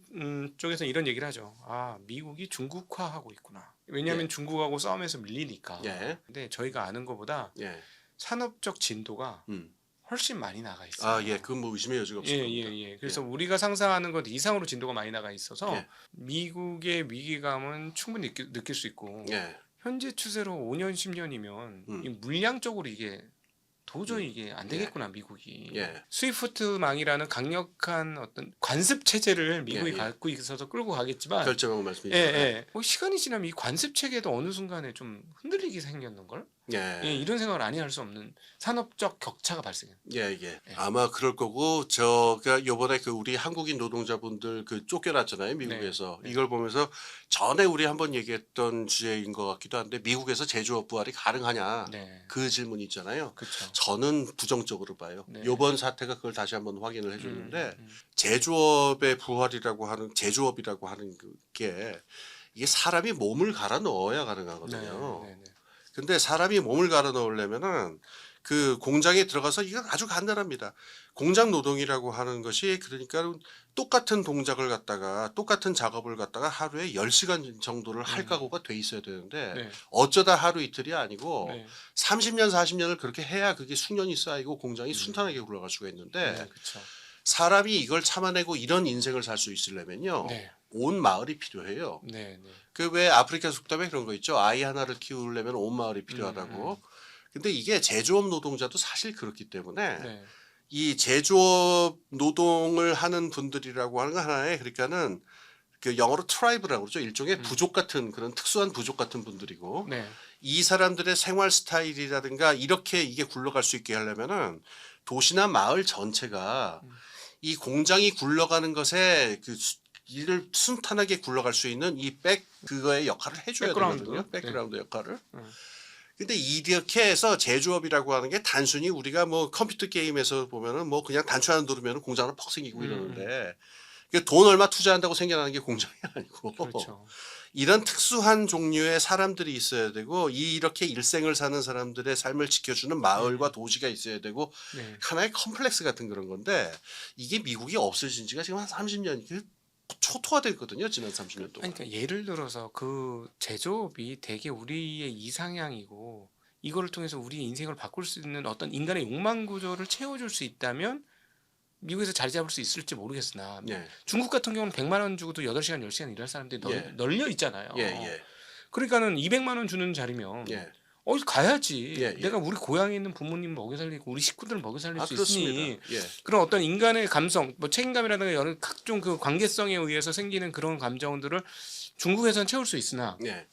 쪽에서 이런 얘기를 하죠. 아, 미국이 중국화하고 있구나. 왜냐하면 예. 중국하고 싸움에서 밀리니까. 예. 근데 저희가 아는 것보다 예. 산업적 진도가 음. 훨씬 많이 나가 있어요. 아, 예. 그건 뭐 의심의 여지가 없을 겁니다. 예. 그래서 우리가 상상하는 것 이상으로 진도가 많이 나가 있어서 예. 미국의 위기감은 충분히 느낄 수 있고 예. 현재 추세로 5년, 10년이면 이 물량적으로 이게 도저히 이게 안 되겠구나 미국이. 예. 스위프트망이라는 강력한 어떤 관습 체제를 미국이 예. 갖고 있어서 끌고 가겠지만 결정하고 말씀이죠. 뭐 시간이 지나면 이 관습 체계도 어느 순간에 좀 흔들리게 생겼는 걸. 예. 이런 생각을 안 할 수 없는 산업적 격차가 발생해요. 예. 아마 그럴 거고 저가 요번에 그 우리 한국인 노동자분들 그 쫓겨났잖아요, 미국에서. 네. 이걸 보면서 전에 우리 한번 얘기했던 주제인 것 같기도 한데 미국에서 제조업 부활이 가능하냐? 네. 그 질문이 있잖아요. 그렇죠. 저는 부정적으로 봐요. 네. 요번 사태가 그걸 다시 한번 확인을 해 줬는데 음. 제조업의 부활이라고 하는 제조업이라고 하는 게 이게 사람이 몸을 갈아 넣어야 가능하거든요. 네. 근데 사람이 몸을 갈아 넣으려면은 그 공장에 들어가서 이건 아주 간단합니다. 공장 노동이라고 하는 것이 그러니까 똑같은 동작을 갖다가 똑같은 작업을 갖다가 하루에 10시간 정도를 할 각오가 돼 있어야 되는데 네. 어쩌다 하루 이틀이 아니고 네. 30년 40년을 그렇게 해야 그게 수년이 쌓이고 공장이 순탄하게 굴러갈 수가 있는데 네. 그렇죠. 사람이 이걸 참아내고 이런 인생을 살 수 있으려면요. 네. 온 마을이 필요해요. 네. 그 왜 아프리카 속담에 그런 거 있죠. 아이 하나를 키우려면 온 마을이 필요하다고. 근데 이게 제조업 노동자도 사실 그렇기 때문에 네. 이 제조업 노동을 하는 분들이라고 하는 거 하나에 그러니까는 그 영어로 트라이브라고 그러죠. 일종의 부족 같은 그런 특수한 부족 같은 분들이고 네. 이 사람들의 생활 스타일이라든가 이렇게 이게 굴러갈 수 있게 하려면은 도시나 마을 전체가 이 공장이 굴러가는 것에 그 일을 순탄하게 굴러갈 수 있는 이 그거의 역할을 해줘야 백그라운드. 되거든요. 백그라운드 역할을. 음. 근데 이렇게 해서 제조업이라고 하는 게 단순히 우리가 뭐 컴퓨터 게임에서 보면은 뭐 그냥 단추 하나 누르면 공장 하나 퍽 생기고 이러는데 돈 얼마 투자한다고 생겨나는 게 공장이 아니고 그렇죠. 이런 특수한 종류의 사람들이 있어야 되고 이렇게 일생을 사는 사람들의 삶을 지켜주는 마을과 도시가 있어야 되고 네. 하나의 컴플렉스 같은 그런 건데 이게 미국이 없어진 지가 지금 한 30년 초토화됐거든요. 지난 30년 동안. 아니, 그러니까 예를 들어서 그 제조업이 되게 우리의 이상향이고 이거를 통해서 우리의 인생을 바꿀 수 있는 어떤 인간의 욕망 구조를 채워줄 수 있다면 미국에서 자리 잡을 수 있을지 모르겠으나 예. 중국 같은 경우는 100만 원 주고도 8시간 10시간 일할 사람들이 예. 널려 있잖아요. 예. 그러니까는 200만 원 주는 자리면 예. 어디 가야지. 예. 내가 우리 고향에 있는 부모님 먹여 살리고 우리 식구들 먹여 살릴 수 있으니 그렇습니다. 예. 그런 어떤 인간의 감성, 뭐 책임감이라든가 여러 각종 그 관계성에 의해서 생기는 그런 감정들을 중국에서는 채울 수 있으나 예.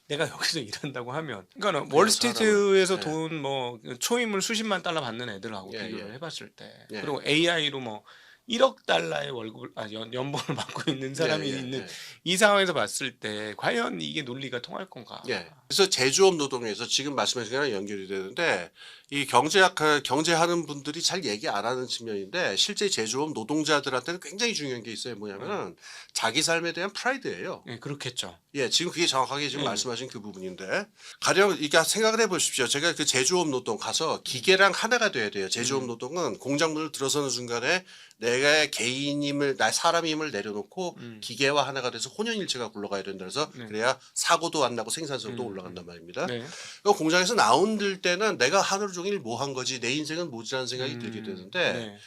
내가 여기서 일한다고 하면 그러니까 사람은- 월스트리트에서 예. 돈 뭐 초임을 수십만 달러 받는 애들하고 예, 비교를 예. 해봤을 때 예. 그리고 AI로 뭐 1억 달러의 월급을 연봉을 받고 있는 사람이 있는 이 상황에서 봤을 때 과연 이게 논리가 통할 건가? 예. 그래서 제조업 노동에서 지금 말씀하신 거랑 연결이 되는데 이 경제하는 분들이 잘 얘기 안 하는 측면인데 실제 제조업 노동자들한테는 굉장히 중요한 게 있어요. 뭐냐면은 자기 삶에 대한 프라이드예요. 예, 그렇겠죠. 예, 지금 그게 정확하게 지금 예. 말씀하신 그 부분인데 가령 이게 생각을 해보십시오. 제가 그 제조업 노동 가서 기계랑 하나가 돼야 돼요. 제조업 노동은 공장 문을 들어서는 순간에 내가 개인임을 나 사람임을 내려놓고 기계와 하나가 돼서 혼연일체가 굴러가야 된다 그래서 그래야 사고도 안 나고 생산성도 올라간단 말입니다. 네. 그 공장에서 나온들 때는 내가 하루 종일 뭐 한 거지 내 인생은 뭐지라는 생각이 들게 되는데 네.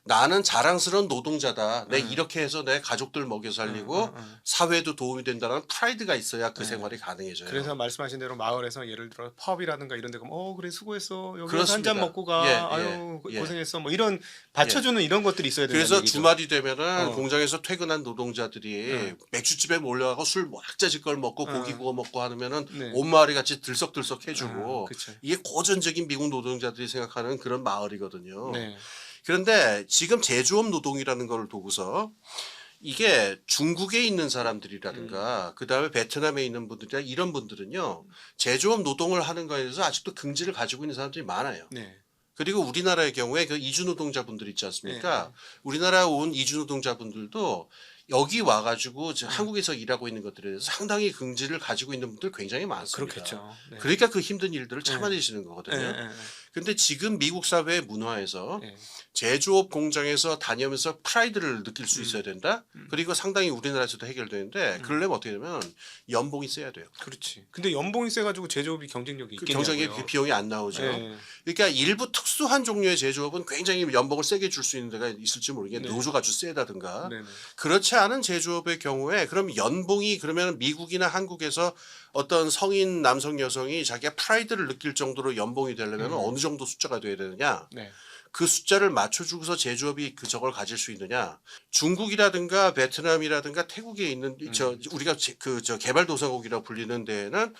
나는 자랑스러운 노동자다. 내 이렇게 해서 내 가족들 먹여 살리고 사회도 도움이 된다는 프라이드가 있어야 그 생활이 가능해져요. 그래서 말씀하신 대로 마을에서 예를 들어 펍이라든가 이런 데 가면 그래 수고했어. 여기 와서 그렇습니다. 한 잔 먹고 가. 예, 아유 예. 고생했어. 뭐 이런 받쳐주는 이런 것들이 있어야 된다는 그래서 얘기죠. 주말이 되면은 공장에서 퇴근한 노동자들이 어. 맥주집에 몰려가고 술 왁자질 걸 먹고 고기 구워 먹고 하면은 네. 온 마을이 같이 들썩들썩 해주고 그쵸. 이게 고전적인 미국 노동자들이 생각하는 그런 마을이거든요. 네. 그런데 지금 제조업 노동이라는 걸 두고서 이게 중국에 있는 사람들이라든가 그다음에 베트남에 있는 분들이나 이런 분들은요. 제조업 노동을 하는 거에 대해서 아직도 긍지를 가지고 있는 사람들이 많아요. 네. 그리고 우리나라의 경우에 그 이주 노동자분들 있지 않습니까? 우리나라 온 이주 노동자분들도 여기 와가지고 한국에서 일하고 있는 것들에 대해서 상당히 긍지를 가지고 있는 분들 굉장히 많습니다. 그렇겠죠. 네. 그러니까 그 힘든 일들을 참아내시는 거거든요. 네. 근데 지금 미국 사회의 문화에서 네. 제조업 공장에서 다니면서 프라이드를 느낄 수 있어야 된다. 음. 그리고 상당히 우리나라에서도 해결되는데 그러려면 어떻게 되면 연봉이 세야 돼요. 그렇지. 근데 연봉이 세가지고 제조업이 경쟁력이 그 있겠냐고요. 경쟁에 그 비용이 안 나오죠. 네. 그러니까 일부 특수한 종류의 제조업은 굉장히 연봉을 세게 줄 수 있는 데가 있을지 모르겠는데 네. 노조가 아주 세다든가 네네. 그렇지 않은 제조업의 경우에 그럼 연봉이 그러면 미국이나 한국에서 어떤 성인 남성 여성이 자기가 프라이드를 느낄 정도로 연봉이 되려면 어느 정도 숫자가 돼야 되느냐 네. 그 숫자를 맞춰주고서 제조업이 저걸 가질 수 있느냐 중국이라든가 베트남이라든가 태국에 있는 우리가 저 개발도상국이라고 불리는 데에는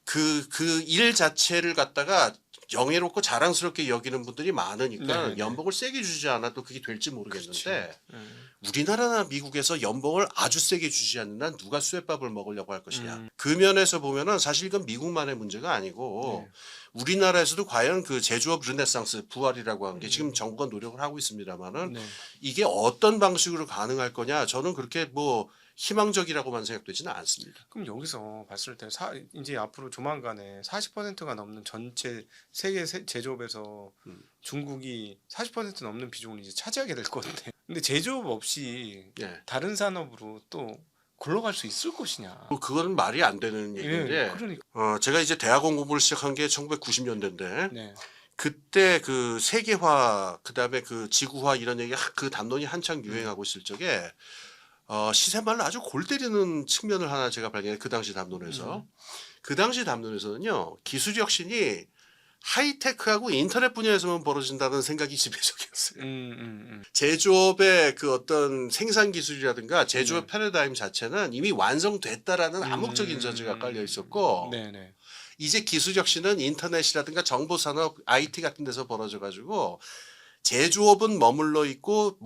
그 일 자체를 갖다가 영예롭고 자랑스럽게 여기는 분들이 많으니까 네, 연봉을 세게 주지 않아도 그게 될지 모르겠는데 그렇지. 우리나라나 미국에서 연봉을 아주 세게 주지 않는 한 누가 수혜밥을 먹으려고 할 것이냐. 음. 그 면에서 보면은 사실 이건 미국만의 문제가 아니고 네. 우리나라에서도 과연 그 제조업 르네상스 부활이라고 하는 게 지금 정부가 노력을 하고 있습니다만은 네. 이게 어떤 방식으로 가능할 거냐 저는 그렇게 뭐 희망적이라고만 생각되지는 않습니다. 그럼 여기서 봤을 때 이제 앞으로 조만간에 40%가 넘는 전체 세계 제조업에서 중국이 40% 넘는 비중을 이제 차지하게 될 건데. 근데 제조업 없이 예. 다른 산업으로 또 굴러갈 수 있을 것이냐. 뭐 그거는 말이 안 되는 예, 얘기인데 그러니까. 제가 이제 대학원 공부를 시작한 게 1990년대인데 네. 그때 그 세계화 그다음에 그 지구화 이런 얘기 그 담론이 한창 유행하고 있을 적에 시세말로 아주 골 때리는 측면을 하나 제가 발견해 그 당시 담론에서 그 당시 담론에서는요 기술 혁신이 하이테크하고 인터넷 분야에서만 벌어진다는 생각이 지배적이었어요. 제조업의 그 어떤 생산 기술이라든가 제조업 패러다임 자체는 이미 완성됐다라는 암묵적인 전제가 깔려 있었고 네네. 이제 기술 혁신은 인터넷이라든가 정보 산업, IT 같은 데서 벌어져 가지고 제조업은 머물러 있고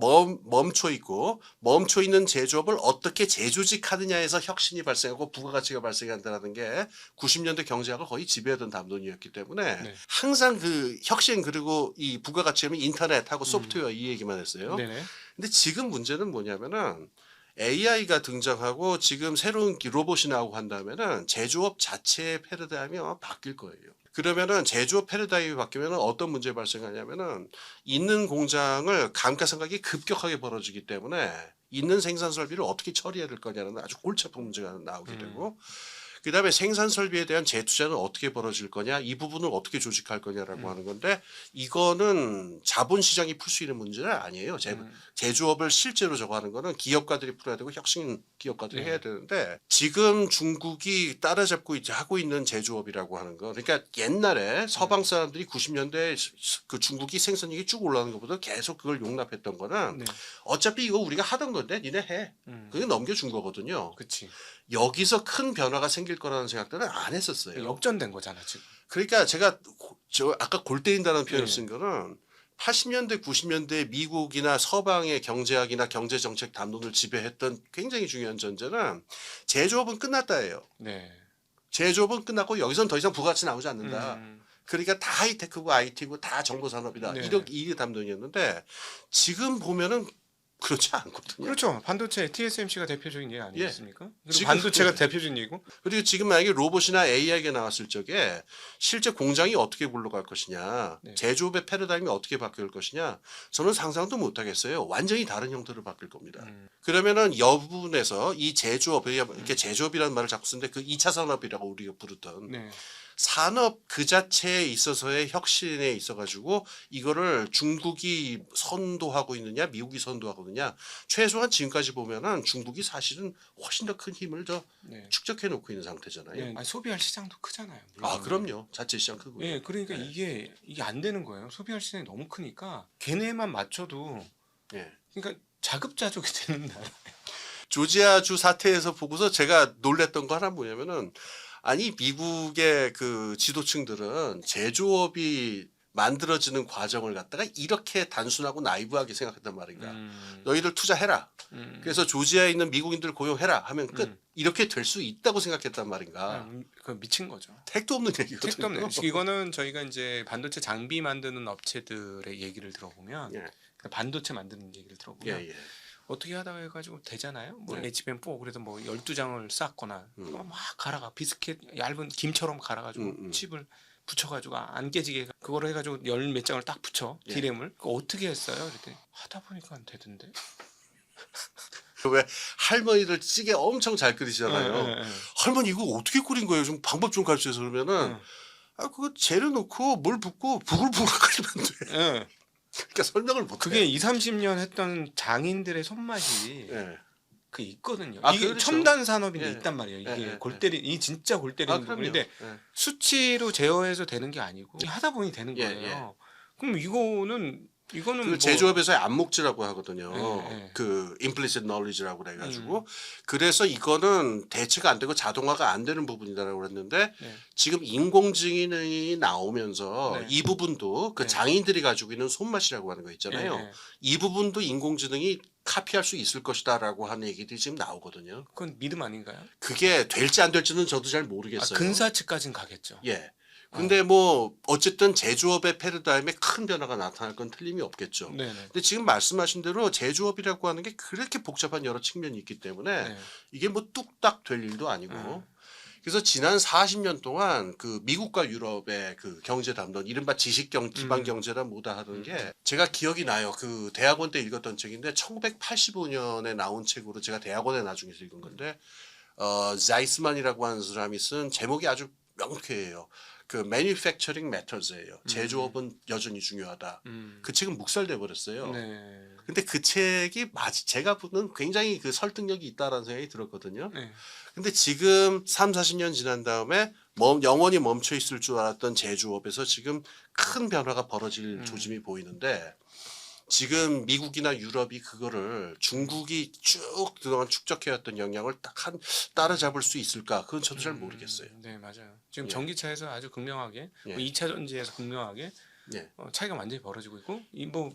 멈춰 있는 제조업을 어떻게 재조직하느냐에서 혁신이 발생하고 부가가치가 발생한다는 게 90년대 경제학을 거의 지배하던 담론이었기 때문에 네. 항상 그 혁신 그리고 이 부가가치하면 인터넷하고 소프트웨어 이 얘기만 했어요. 네네. 근데 지금 문제는 뭐냐면은 AI가 등장하고 지금 새로운 로봇이 나오고 한다면은 제조업 자체의 패러다임이 아마 바뀔 거예요. 그러면은 제조업 패러다임이 바뀌면은 어떤 문제 발생하냐면은 있는 공장을 감가상각이 급격하게 벌어지기 때문에 있는 생산 설비를 어떻게 처리해야 될 거냐는 아주 골치 아픈 문제가 나오게 되고 그다음에 생산 설비에 대한 재투자는 어떻게 벌어질 거냐 이 부분을 어떻게 조직할 거냐라고 하는 건데 이거는 자본 시장이 풀 수 있는 문제는 아니에요. 제조업을 실제로 저거 하는 거는 기업가들이 풀어야 되고 혁신 기업가들이 해야 되는데 지금 중국이 따라잡고 하고 있는 제조업이라고 하는 거 그러니까 옛날에 서방 사람들이 90년대 그 중국이 생산력이 쭉 올라가는 것보다 계속 그걸 용납했던 거는 네. 어차피 이거 우리가 하던 건데 니네 해. 그게 넘겨준 거거든요. 그치. 여기서 큰 변화가 생길 거라는 생각들은 안 했었어요. 역전된 거잖아 지금. 그러니까 제가 아까 골 때린다는 표현을 네. 쓴 거는 80년대, 90년대 미국이나 서방의 경제학이나 경제정책 담론을 지배했던 굉장히 중요한 전제는 제조업은 끝났다예요. 네. 제조업은 끝났고 여기선 더 이상 부가가치 나오지 않는다. 음. 그러니까 다 하이테크고 IT고 다 정보산업이다. 네. 이게 담론이었는데 지금 보면은 그렇지 않거든요. 그렇죠. 반도체 TSMC가 대표적인 예 아니겠습니까? 그리고 지금 반도체가 대표적인 얘기고. 그리고 지금 만약에 로봇이나 AI가 나왔을 적에 실제 공장이 어떻게 굴러갈 것이냐, 네. 제조업의 패러다임이 어떻게 바뀔 것이냐, 저는 상상도 못 하겠어요. 완전히 다른 형태로 바뀔 겁니다. 그러면은 여부분에서 이 제조업, 이렇게 제조업이라는 말을 자꾸 쓰는데 그 2차 산업이라고 우리가 부르던 네. 산업 그 자체에 있어서의 혁신에 있어가지고 이거를 중국이 선도하고 있느냐 미국이 선도하고 있느냐 최소한 지금까지 보면은 중국이 사실은 훨씬 더 큰 힘을 네. 축적해 놓고 있는 상태잖아요. 네. 아니, 소비할 시장도 크잖아요. 아 그럼요. 자체 시장 크고요. 예, 그러니까 이게 안 되는 거예요. 소비할 시장이 너무 크니까 걔네만 맞춰도 예. 그러니까 자급자족이 되는 나라. 조지아주 사태에서 보고서 제가 놀랬던 거 하나 뭐냐면은 아니 미국의 그 지도층들은 제조업이 만들어지는 과정을 갖다가 이렇게 단순하고 나이브하게 생각했단 말인가. 너희들 투자해라. 그래서 조지아에 있는 미국인들 고용해라 하면 끝. 이렇게 될 수 있다고 생각했단 말인가. 그 미친 거죠. 택도 없는 얘기거든요. 택도 없네. 이거는 저희가 이제 반도체 장비 만드는 업체들의 얘기를 들어보면 예. 반도체 만드는 얘기를 들어보면 예, 예. 어떻게 하다가 해가지고 되잖아요. 뭐 네. HBM4 그래서 뭐 12장을 쌓거나 막 갈아가 비스켓 얇은 김처럼 갈아가지고 칩을 붙여가지고 안 깨지게 그거를 해가지고 열 몇 장을 딱 붙여 예. 디램을. 그거 어떻게 했어요? 그랬더니 하다 보니까 안 되던데. 왜 할머니들 찌개 엄청 잘 끓이시잖아요. 예, 예, 예. 할머니 이거 어떻게 끓인 거예요? 좀 방법 좀 가르쳐서 그러면은 아 그거 재료 넣고 물 붓고 부글부글 끓이면 돼. 예. 그러니까 설명을 못 그게 해. 2, 30년 했던 장인들의 손맛이 예. 그 있거든요. 아, 이게 그렇죠. 첨단 산업인데 예. 있단 말이에요. 이게 예, 예, 골때리 이 진짜 골때리는 그럼요. 부분인데 예. 수치로 제어해서 되는 게 아니고 하다 보니 되는 예, 거예요. 그럼 이거는 그 뭐 제조업에서의 안목지라고 하거든요. 예, 예. 그 implicit knowledge라고 그래가지고 그래서 이거는 대체가 안 되고 자동화가 안 되는 부분이다라고 그랬는데 네. 지금 인공지능이 나오면서 네. 이 부분도 그 네. 장인들이 가지고 있는 손맛이라고 하는 거 있잖아요. 예, 예. 이 부분도 인공지능이 카피할 수 있을 것이다라고 하는 얘기들이 지금 나오거든요. 그건 믿음 아닌가요? 그게 될지 안 될지는 저도 잘 아, 모르겠어요. 근사치까지는 가겠죠. 예. 근데 뭐 어쨌든 제조업의 패러다임에 큰 변화가 나타날 건 틀림이 없겠죠. 네네. 근데 지금 말씀하신 대로 제조업이라고 하는 게 그렇게 복잡한 여러 측면이 있기 때문에 네. 이게 뭐 뚝딱 될 일도 아니고 음. 그래서 지난 40년 동안 그 미국과 유럽의 그 경제 담론 이른바 지식경 기반 경제라 뭐다 하던 게 제가 기억이 나요. 그 대학원 때 읽었던 책인데 1985년에 나온 책으로 제가 대학원에 나중에서 읽은 건데 자이스만이라고 하는 사람이 쓴 제목이 아주 명쾌해요. 그 Manufacturing Matters예요. 제조업은 여전히 중요하다. 그 책은 묵살돼 버렸어요. 네. 근데 그 책이 제가 보는 굉장히 그 설득력이 있다라는 생각이 들었거든요. 네. 근데 지금 3, 40년 지난 다음에 영원히 멈춰 있을 줄 알았던 제조업에서 지금 큰 변화가 벌어질 조짐이 보이는데 지금 미국이나 유럽이 그거를 중국이 쭉 그동안 축적해왔던 영향을 딱 따라잡을 수 있을까? 그건 저도 잘 모르겠어요. 네, 맞아요. 지금 예. 전기차에서 아주 극명하게 예. 2차 전지에서 극명하게 예. 차이가 완전히 벌어지고 있고 이 뭐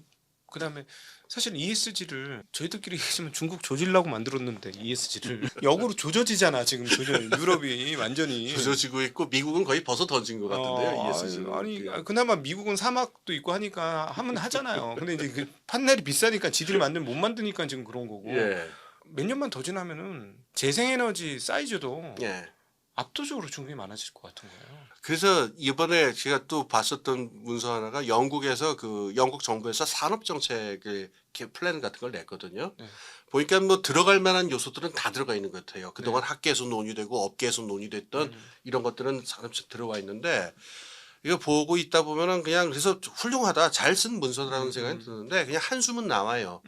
그다음에 사실 ESG를 저희들끼리 얘기하면 중국 조질라고 만들었는데 ESG를 역으로 조져지잖아 지금 유럽이 완전히 부서지고 있고 미국은 거의 벗어 던진 것 같은데요. ESG는. 아니 그나마 미국은 사막도 있고 하니까 하면 하잖아요. 근데 이제 그 판넬이 비싸니까 지들이 만들면 못 만드니까 지금 그런 거고 예. 몇 년만 더 지나면은 재생에너지 사이즈도 예. 압도적으로 중국이 많아질 것 같은 거예요. 그래서 이번에 제가 또 봤었던 문서 하나가 영국에서 그 영국 정부에서 산업 정책의 플랜 같은 걸 냈거든요. 네. 보니까 뭐 들어갈 만한 요소들은 다 들어가 있는 것 같아요. 그동안 학계에서 논의되고 업계에서 논의됐던 이런 것들은 산업적 들어와 있는데 이거 보고 있다 보면은 그냥 그래서 훌륭하다. 잘 쓴 문서라는 생각이 드는데 그냥 한숨은 나와요.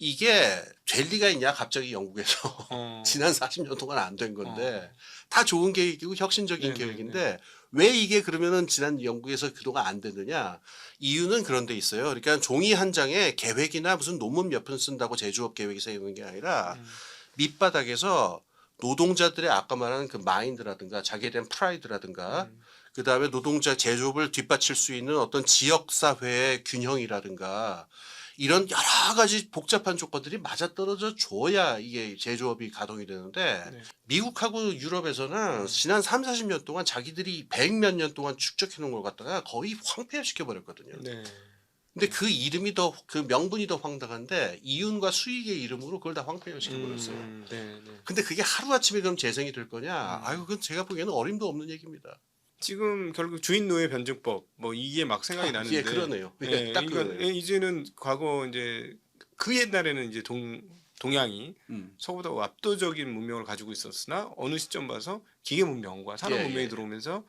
이게 될 리가 있냐 갑자기 영국에서 지난 40년 동안 안 된 건데 다 좋은 계획이고 혁신적인 네네네. 계획인데 왜 이게 그러면은 지난 영국에서 그동안 안 됐느냐 이유는 그런 데 있어요. 그러니까 종이 한 장에 계획이나 무슨 논문 몇 편 쓴다고 제조업 계획이 세우는 게 아니라 밑바닥에서 노동자들의 아까 말한 그 마인드라든가 자기에 대한 프라이드라든가 그 다음에 노동자 제조업을 뒷받칠 수 있는 어떤 지역사회의 균형이라든가 이런 여러 가지 복잡한 조건들이 맞아떨어져 줘야 이게 제조업이 가동이 되는데 네. 미국하고 유럽에서는 지난 3, 40년 동안 자기들이 100몇 년 동안 축적해 놓은 걸 갖다가 거의 황폐화시켜 버렸거든요. 네. 근데 그 이름이 그 명분이 더 황당한데 이윤과 수익의 이름으로 그걸 다 황폐화시켜 버렸어요. 네, 네. 근데 그게 하루아침에 그럼 재생이 될 거냐? 아유, 그건 제가 보기에는 어림도 없는 얘기입니다. 지금 결국 주인 노예 변증법 뭐 이게 막 생각이 나는데 예, 그러네요. 예, 딱 그러니까 그러네요. 이제는 과거 이제 그 옛날에는 이제 동양이 서구보다 압도적인 문명을 가지고 있었으나 어느 시점 봐서 기계 문명과 산업 예, 문명이 예. 들어오면서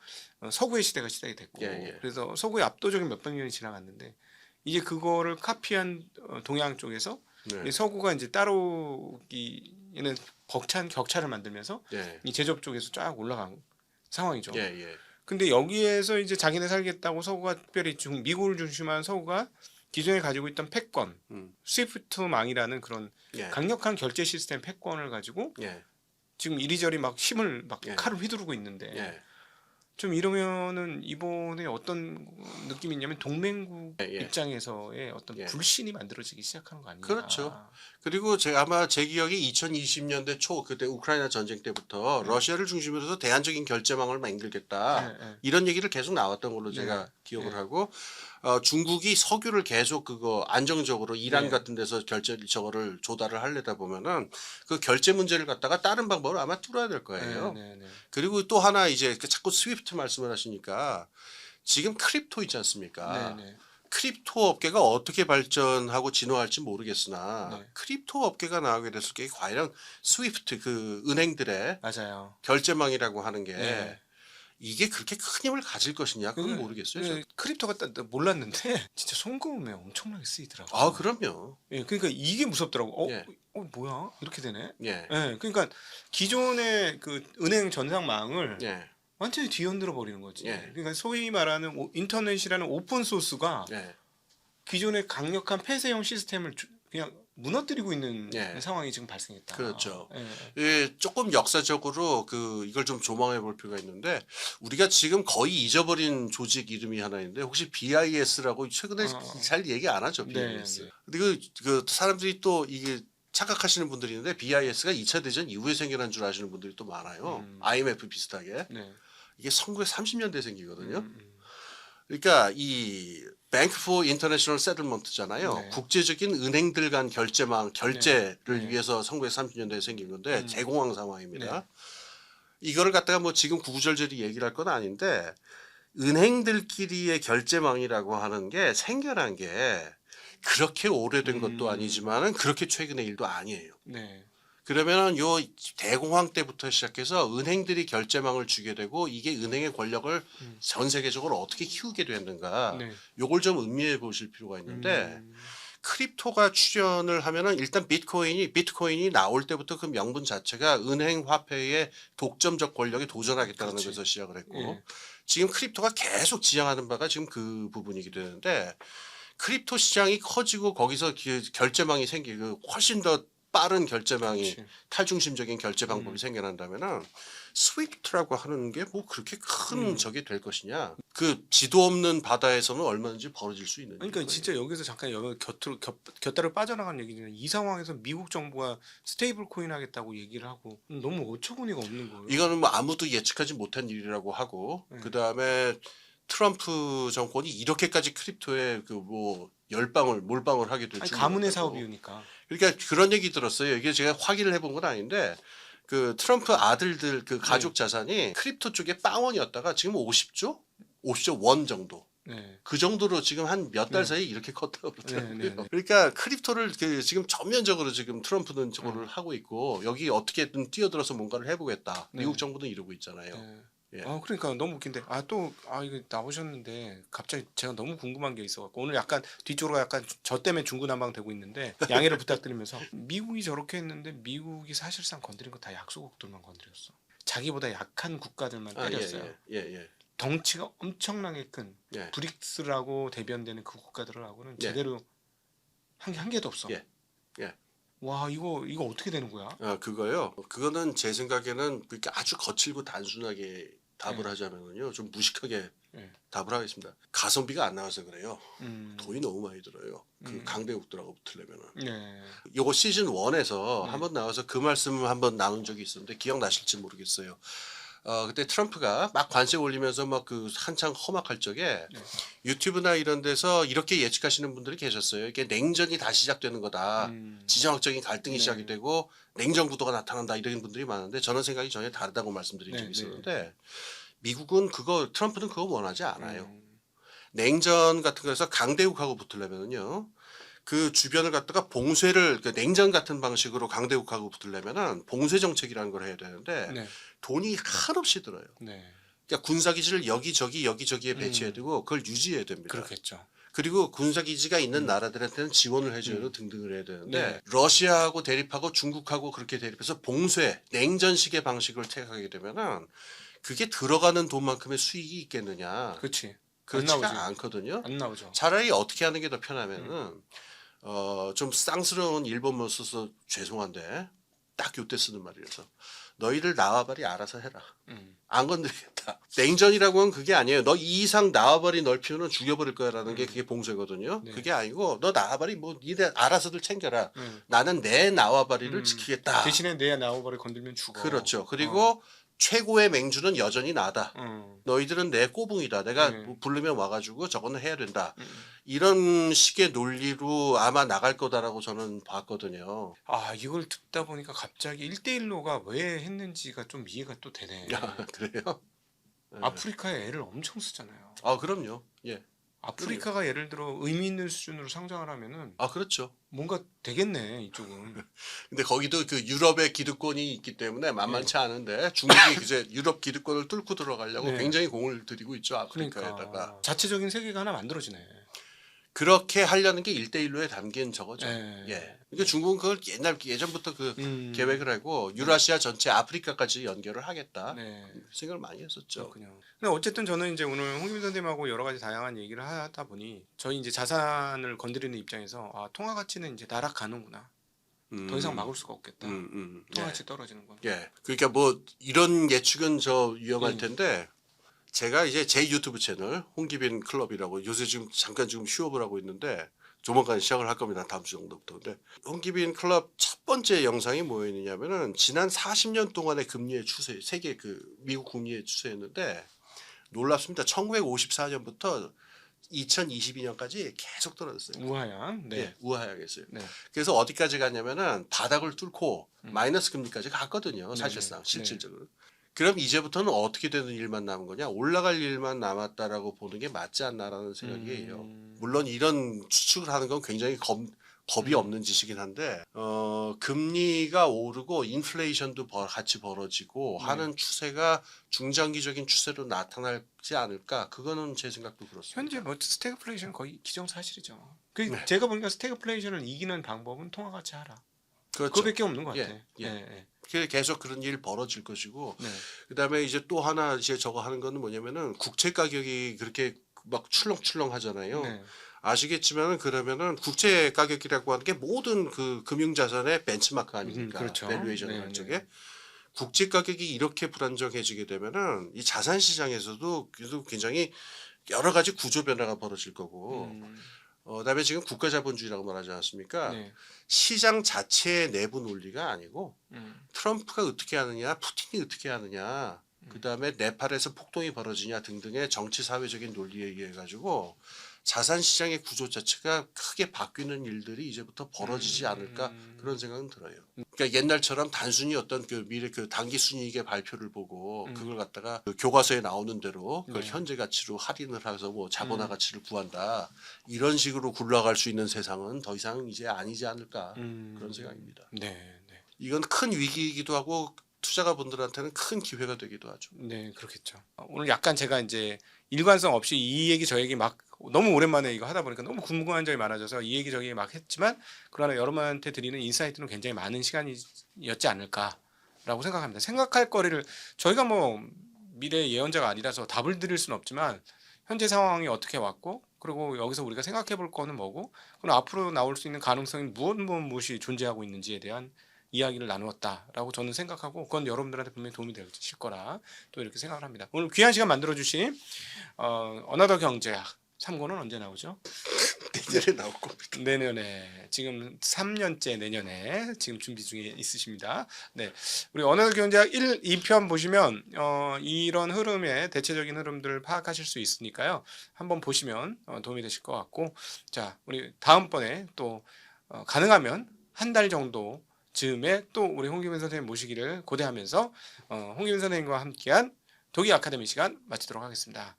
서구의 시대가 시작이 됐고 예, 예. 그래서 서구의 압도적인 몇백 년이 지나갔는데 이제 그거를 카피한 동양 쪽에서 네. 이 서구가 이제 따라오기에는 벅찬 격차를 만들면서 예. 이 제조업 쪽에서 쫙 올라간 상황이죠. 예, 예. 근데 여기에서 이제 자기네 살겠다고 서구가 특별히 미국을 중심한 서구가 기존에 가지고 있던 패권, 스위프트망이라는 그런 예. 강력한 결제 시스템 패권을 가지고 예. 지금 이리저리 막 힘을 막 예. 칼을 휘두르고 있는데 예. 좀 이러면은 이번에 어떤 느낌이 있냐면 동맹국 예, 예. 입장에서의 어떤 예. 불신이 만들어지기 시작하는 거 아니냐. 그렇죠. 그리고 아마 제 기억이 2020년대 초 그때 우크라이나 전쟁 때부터 러시아를 중심으로 해서 대안적인 결제망을 만들겠다. 네, 네. 이런 얘기를 계속 나왔던 걸로 네. 제가 기억을 네. 하고 중국이 석유를 계속 그거 안정적으로 이란 네. 같은 데서 저거를 조달을 하려다 보면은 그 결제 문제를 갖다가 다른 방법으로 아마 뚫어야 될 거예요. 네, 네, 네. 그리고 또 하나 이제 자꾸 스위프트 말씀을 하시니까 지금 크립토 있지 않습니까? 네네. 크립토 업계가 어떻게 발전하고 진화할지 모르겠으나 네. 크립토 업계가 나오게 됐을 때 과연 스위프트 그 은행들의 맞아요. 결제망이라고 하는 게 네. 이게 그렇게 큰 힘을 가질 것이냐 그건 모르겠어요. 저는. 크립토가 몰랐는데 진짜 송금에 엄청나게 쓰이더라고요. 아 그럼요. 예, 그러니까 이게 무섭더라고. 예. 뭐야? 이렇게 되네. 예. 예, 그러니까 기존의 그 은행 전산망을 예. 완전히 뒤흔들어 버리는 거지. 예. 그러니까 소위 말하는 인터넷이라는 오픈 소스가 예. 기존의 강력한 폐쇄형 시스템을 그냥 무너뜨리고 있는 예. 상황이 지금 발생했다. 그렇죠. 예. 예, 조금 역사적으로 이걸 좀 조망해 볼 필요가 있는데 우리가 지금 거의 잊어버린 조직 이름이 하나 있는데 혹시 BIS라고 최근에 잘 얘기 안 하죠, BIS. 네. 근데 그 사람들이 또 이게 착각하시는 분들이 있는데 BIS가 2차 대전 이후에 생겨난 줄 아시는 분들이 또 많아요. IMF 비슷하게. 네. 이게 1930년대에 생기거든요. 음. 그러니까 이 Bank for International Settlement잖아요. 네. 국제적인 은행들 간 결제를 네. 위해서 1930년대에 생긴 건데 재공황 상황입니다. 네. 이거를 갖다가 뭐 지금 구구절절히 얘기를 할 건 아닌데 은행들끼리의 결제망이라고 하는 게 생겨난 게 그렇게 오래된 것도 아니지만은 그렇게 최근의 일도 아니에요. 네. 그러면은 요 대공황 때부터 시작해서 은행들이 결제망을 주게 되고 이게 은행의 권력을 전 세계적으로 어떻게 키우게 됐는가 네. 요걸 좀 음미해 보실 필요가 있는데 크립토가 출현을 하면은 일단 비트코인이 나올 때부터 그 명분 자체가 은행 화폐의 독점적 권력에 도전하겠다는 그렇지. 것에서 시작을 했고 예. 지금 크립토가 계속 지향하는 바가 지금 그 부분이게 되는데 크립토 시장이 커지고 거기서 결제망이 생기고 훨씬 더 빠른 결제망이 그렇지. 탈중심적인 결제 방법이 생겨난다면은 스위프트라고 하는 게 뭐 그렇게 큰 적이 될 것이냐? 그 지도 없는 바다에서는 얼마든지 벌어질 수 있는. 그러니까 일이고요. 진짜 여기서 잠깐 여기 곁다를 빠져나간 얘기는 이 상황에서 미국 정부가 스테이블 코인 하겠다고 얘기를 하고 너무 어처구니가 없는 거예요. 이거는 뭐 아무도 예측하지 못한 일이라고 하고 그 다음에 트럼프 정권이 이렇게까지 크립토에 그 뭐 몰빵을 하게 될 아니, 줄 가문의 몰랐다고. 사업이니까. 그러니까 그런 얘기 들었어요. 이게 제가 확인을 해본 건 아닌데 그 트럼프 아들들 그 가족 자산이 크립토 쪽에 빵원이었다가 지금 50조 원 정도. 네. 그 정도로 지금 한 몇 달 사이에 이렇게 컸다고 그러더라고요. 네. 그러니까 크립토를 지금 전면적으로 지금 트럼프는 저거를 하고 있고 여기 어떻게든 뛰어들어서 뭔가를 해보겠다. 미국 정부는 이러고 있잖아요. 네. 예. 그러니까 너무 웃긴데 이거 나오셨는데 갑자기 제가 너무 궁금한 게 있어갖고 오늘 약간 뒤쪽으로 약간 저 때문에 중구난방 되고 있는데 양해를 부탁드리면서 미국이 저렇게 했는데 미국이 사실상 건드린 거 다 약소국들만 건드렸어. 자기보다 약한 국가들만 때렸어요. 예. 덩치가 엄청나게 큰 예. 브릭스라고 대변되는 그 국가들하고는 예. 제대로 한 개도 없어. 예. 예. 와 이거 어떻게 되는 거야? 그거요. 그거는 제 생각에는 그렇게 아주 거칠고 단순하게 답을 하자면은요. 좀 무식하게 답을 하겠습니다. 가성비가 안 나와서 그래요. 돈이 너무 많이 들어요. 그 강대국들하고 붙으려면은. 네. 요거 시즌 1에서 한번 나와서 그 말씀을 한번 나눈 적이 있었는데 기억나실지 모르겠어요. 그때 트럼프가 막 관세 올리면서 막 그 한창 험악할 적에 유튜브나 이런 데서 이렇게 예측하시는 분들이 계셨어요. 이게 냉전이 다시 시작되는 거다. 지정학적인 갈등이 시작이 되고 냉전 구도가 나타난다 이런 분들이 많은데 저는 생각이 전혀 다르다고 말씀드린 적이 있었는데 미국은 트럼프는 그거 원하지 않아요. 냉전 같은 거에서 강대국하고 붙으려면은요. 그 주변을 갖다가 냉전 같은 방식으로 강대국하고 붙으려면은 봉쇄 정책이라는 걸 해야 되는데 돈이 한없이 들어요. 네. 그러니까 군사기지를 여기저기에 배치해야 되고 그걸 유지해야 됩니다. 그렇겠죠. 그리고 군사기지가 있는 나라들한테는 지원을 해줘야 등등을 해야 되는데 러시아하고 대립하고 중국하고 그렇게 대립해서 냉전식의 방식을 택하게 되면은 그게 들어가는 돈만큼의 수익이 있겠느냐. 그렇지. 그렇지가 않거든요. 안 나오죠. 차라리 어떻게 하는 게 더 편하면은 좀 쌍스러운 일본말 써서 죄송한데 딱 요때 쓰는 말이라서 너희들 나와버리 알아서 해라. 안 건드리겠다. 냉전이라고 하면 그게 아니에요. 너 이 이상 나와버리 넓히면 죽여버릴 거야라는 게 그게 봉쇄거든요. 그게 아니고 너 나와버리 뭐 니네 알아서들 챙겨라. 나는 내 나와버리를 지키겠다. 대신에 내 나오버를 건들면 죽어. 그렇죠. 그리고 최고의 맹주는 여전히 나다. 너희들은 내 꼬붕이다. 내가 뭐 부르면 와가지고 저거는 해야 된다. 이런 식의 논리로 아마 나갈 거다라고 저는 봤거든요. 이걸 듣다 보니까 갑자기 1대1로가 왜 했는지가 좀 이해가 또 되네. 그래요? 아프리카에 애를 엄청 쓰잖아요. 아 그럼요. 예. 아프리카가 예를 들어 의미 있는 수준으로 성장을 하면은 아 그렇죠. 뭔가 되겠네 이쪽은. 근데 거기도 그 유럽의 기득권이 있기 때문에 만만치 예. 않은데 중국이 이제 유럽 기득권을 뚫고 들어가려고 네. 굉장히 공을 들이고 있죠 아프리카에다가. 그러니까 자체적인 세계가 하나 만들어지네. 그렇게 하려는 게 1대1로에 담긴 저거죠. 예. 예. 그러니까 중국은 그걸 예전부터 그 계획을 하고 네. 유라시아 전체 아프리카까지 연결을 하겠다. 네. 생각을 많이 했었죠. 그렇군요. 근데 어쨌든 저는 이제 오늘 홍김 선생님하고 여러 가지 다양한 얘기를 하다 보니 저희 이제 자산을 건드리는 입장에서 아, 통화 가치는 이제 날아가는구나. 더 이상 막을 수가 없겠다. 통화 가치 떨어지는 건. 예. 그러니까 뭐 이런 예측은 저 위험할 음. 텐데 제가 이제 제 유튜브 채널 홍기빈 클럽이라고 요새 지금 잠깐 지금 휴업을 하고 있는데 조만간 시작을 할 겁니다. 다음 주 정도부터. 근데 홍기빈 클럽 첫 번째 영상이 뭐였냐면은 지난 40년 동안의 금리의 추세, 세계 그 미국 금리의 추세였는데 놀랍습니다. 1954년부터 2022년까지 계속 떨어졌어요. 우하양. 네. 예, 우하향했어요. 네. 그래서 어디까지 갔냐면은 바닥을 뚫고 마이너스 금리까지 갔거든요. 네, 사실상 네. 실질적으로. 그럼 이제부터는 어떻게 되는 일만 남은 거냐? 올라갈 일만 남았다라고 보는 게 맞지 않나라는 생각이에요. 물론 이런 추측을 하는 건 굉장히 겁이 없는 짓이긴 한데 금리가 오르고 인플레이션도 같이 벌어지고 하는 추세가 중장기적인 추세로 나타나지 않을까? 그거는 제 생각도 그렇습니다. 현재 뭐 스태그플레이션 거의 기정사실이죠. 제가 보니까 스태그플레이션을 이기는 방법은 통화 가치 하라. 그렇죠. 그거밖에 없는 것 예, 같아. 예. 계속 그런 일 벌어질 것이고 네. 그다음에 이제 또 하나 이제 저거 하는 거는 뭐냐면은 국채 가격이 그렇게 막 출렁출렁 하잖아요. 네. 아시겠지만은 그러면은 국채 가격이라고 하는 게 모든 그 금융 자산의 벤치마크 아닙니까? 그렇죠. 밸류에이션 네, 하는 네. 쪽에 국채 가격이 이렇게 불안정해지게 되면은 이 자산 시장에서도 그래도 굉장히 여러 가지 구조 변화가 벌어질 거고 그다음에 지금 국가 자본주의라고 말하지 않습니까? 네. 시장 자체의 내부 논리가 아니고 음. 트럼프가 어떻게 하느냐, 푸틴이 어떻게 하느냐, 그다음에 네팔에서 폭동이 벌어지냐 등등의 정치 사회적인 논리에 의해 가지고 자산 시장의 구조 자체가 크게 바뀌는 일들이 이제부터 벌어지지 않을까 그런 생각은 들어요. 그러니까 옛날처럼 단순히 어떤 그 미래 그 단기 순이익의 발표를 보고 그걸 갖다가 그 교과서에 나오는 대로 그걸 네. 현재 가치로 할인을 해서 뭐 자본화 가치를 구한다 이런 식으로 굴러갈 수 있는 세상은 더 이상 이제 아니지 않을까 그런 생각입니다. 네. 네. 이건 큰 위기이기도 하고 투자가분들한테는 큰 기회가 되기도 하죠. 네, 그렇겠죠. 오늘 약간 제가 이제 일관성 없이 이 얘기 저 얘기 막 너무 오랜만에 이거 하다 보니까 너무 궁금한 점이 많아져서 이 얘기 저 얘기 막 했지만 그러나 여러분한테 드리는 인사이트는 굉장히 많은 시간이었지 않을까라고 생각합니다. 생각할 거리를 저희가 뭐 미래 예언자가 아니라서 답을 드릴 수는 없지만 현재 상황이 어떻게 왔고 그리고 여기서 우리가 생각해 볼 거는 뭐고 그리고 앞으로 나올 수 있는 가능성이 무엇이 존재하고 있는지에 대한 이야기를 나누었다라고 저는 생각하고 그건 여러분들한테 분명히 도움이 되실 거라 또 이렇게 생각을 합니다. 오늘 귀한 시간 만들어주신 어나더 경제학 3권은 언제 나오죠? 내년에 나올 겁니다. 내년에 지금 3년째 내년에 지금 준비 중에 있으십니다. 네, 우리 어나더 경제학 1, 2편 보시면 이런 흐름의 대체적인 흐름들을 파악하실 수 있으니까요. 한번 보시면 도움이 되실 것 같고 자 우리 다음번에 또 가능하면 한 달 정도 즈음에 또 우리 홍기빈 선생님 모시기를 고대하면서 홍기빈 선생님과 함께한 독일 아카데미 시간 마치도록 하겠습니다.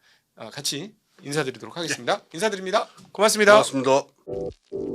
같이 인사드리도록 하겠습니다. 인사드립니다. 고맙습니다. 고맙습니다.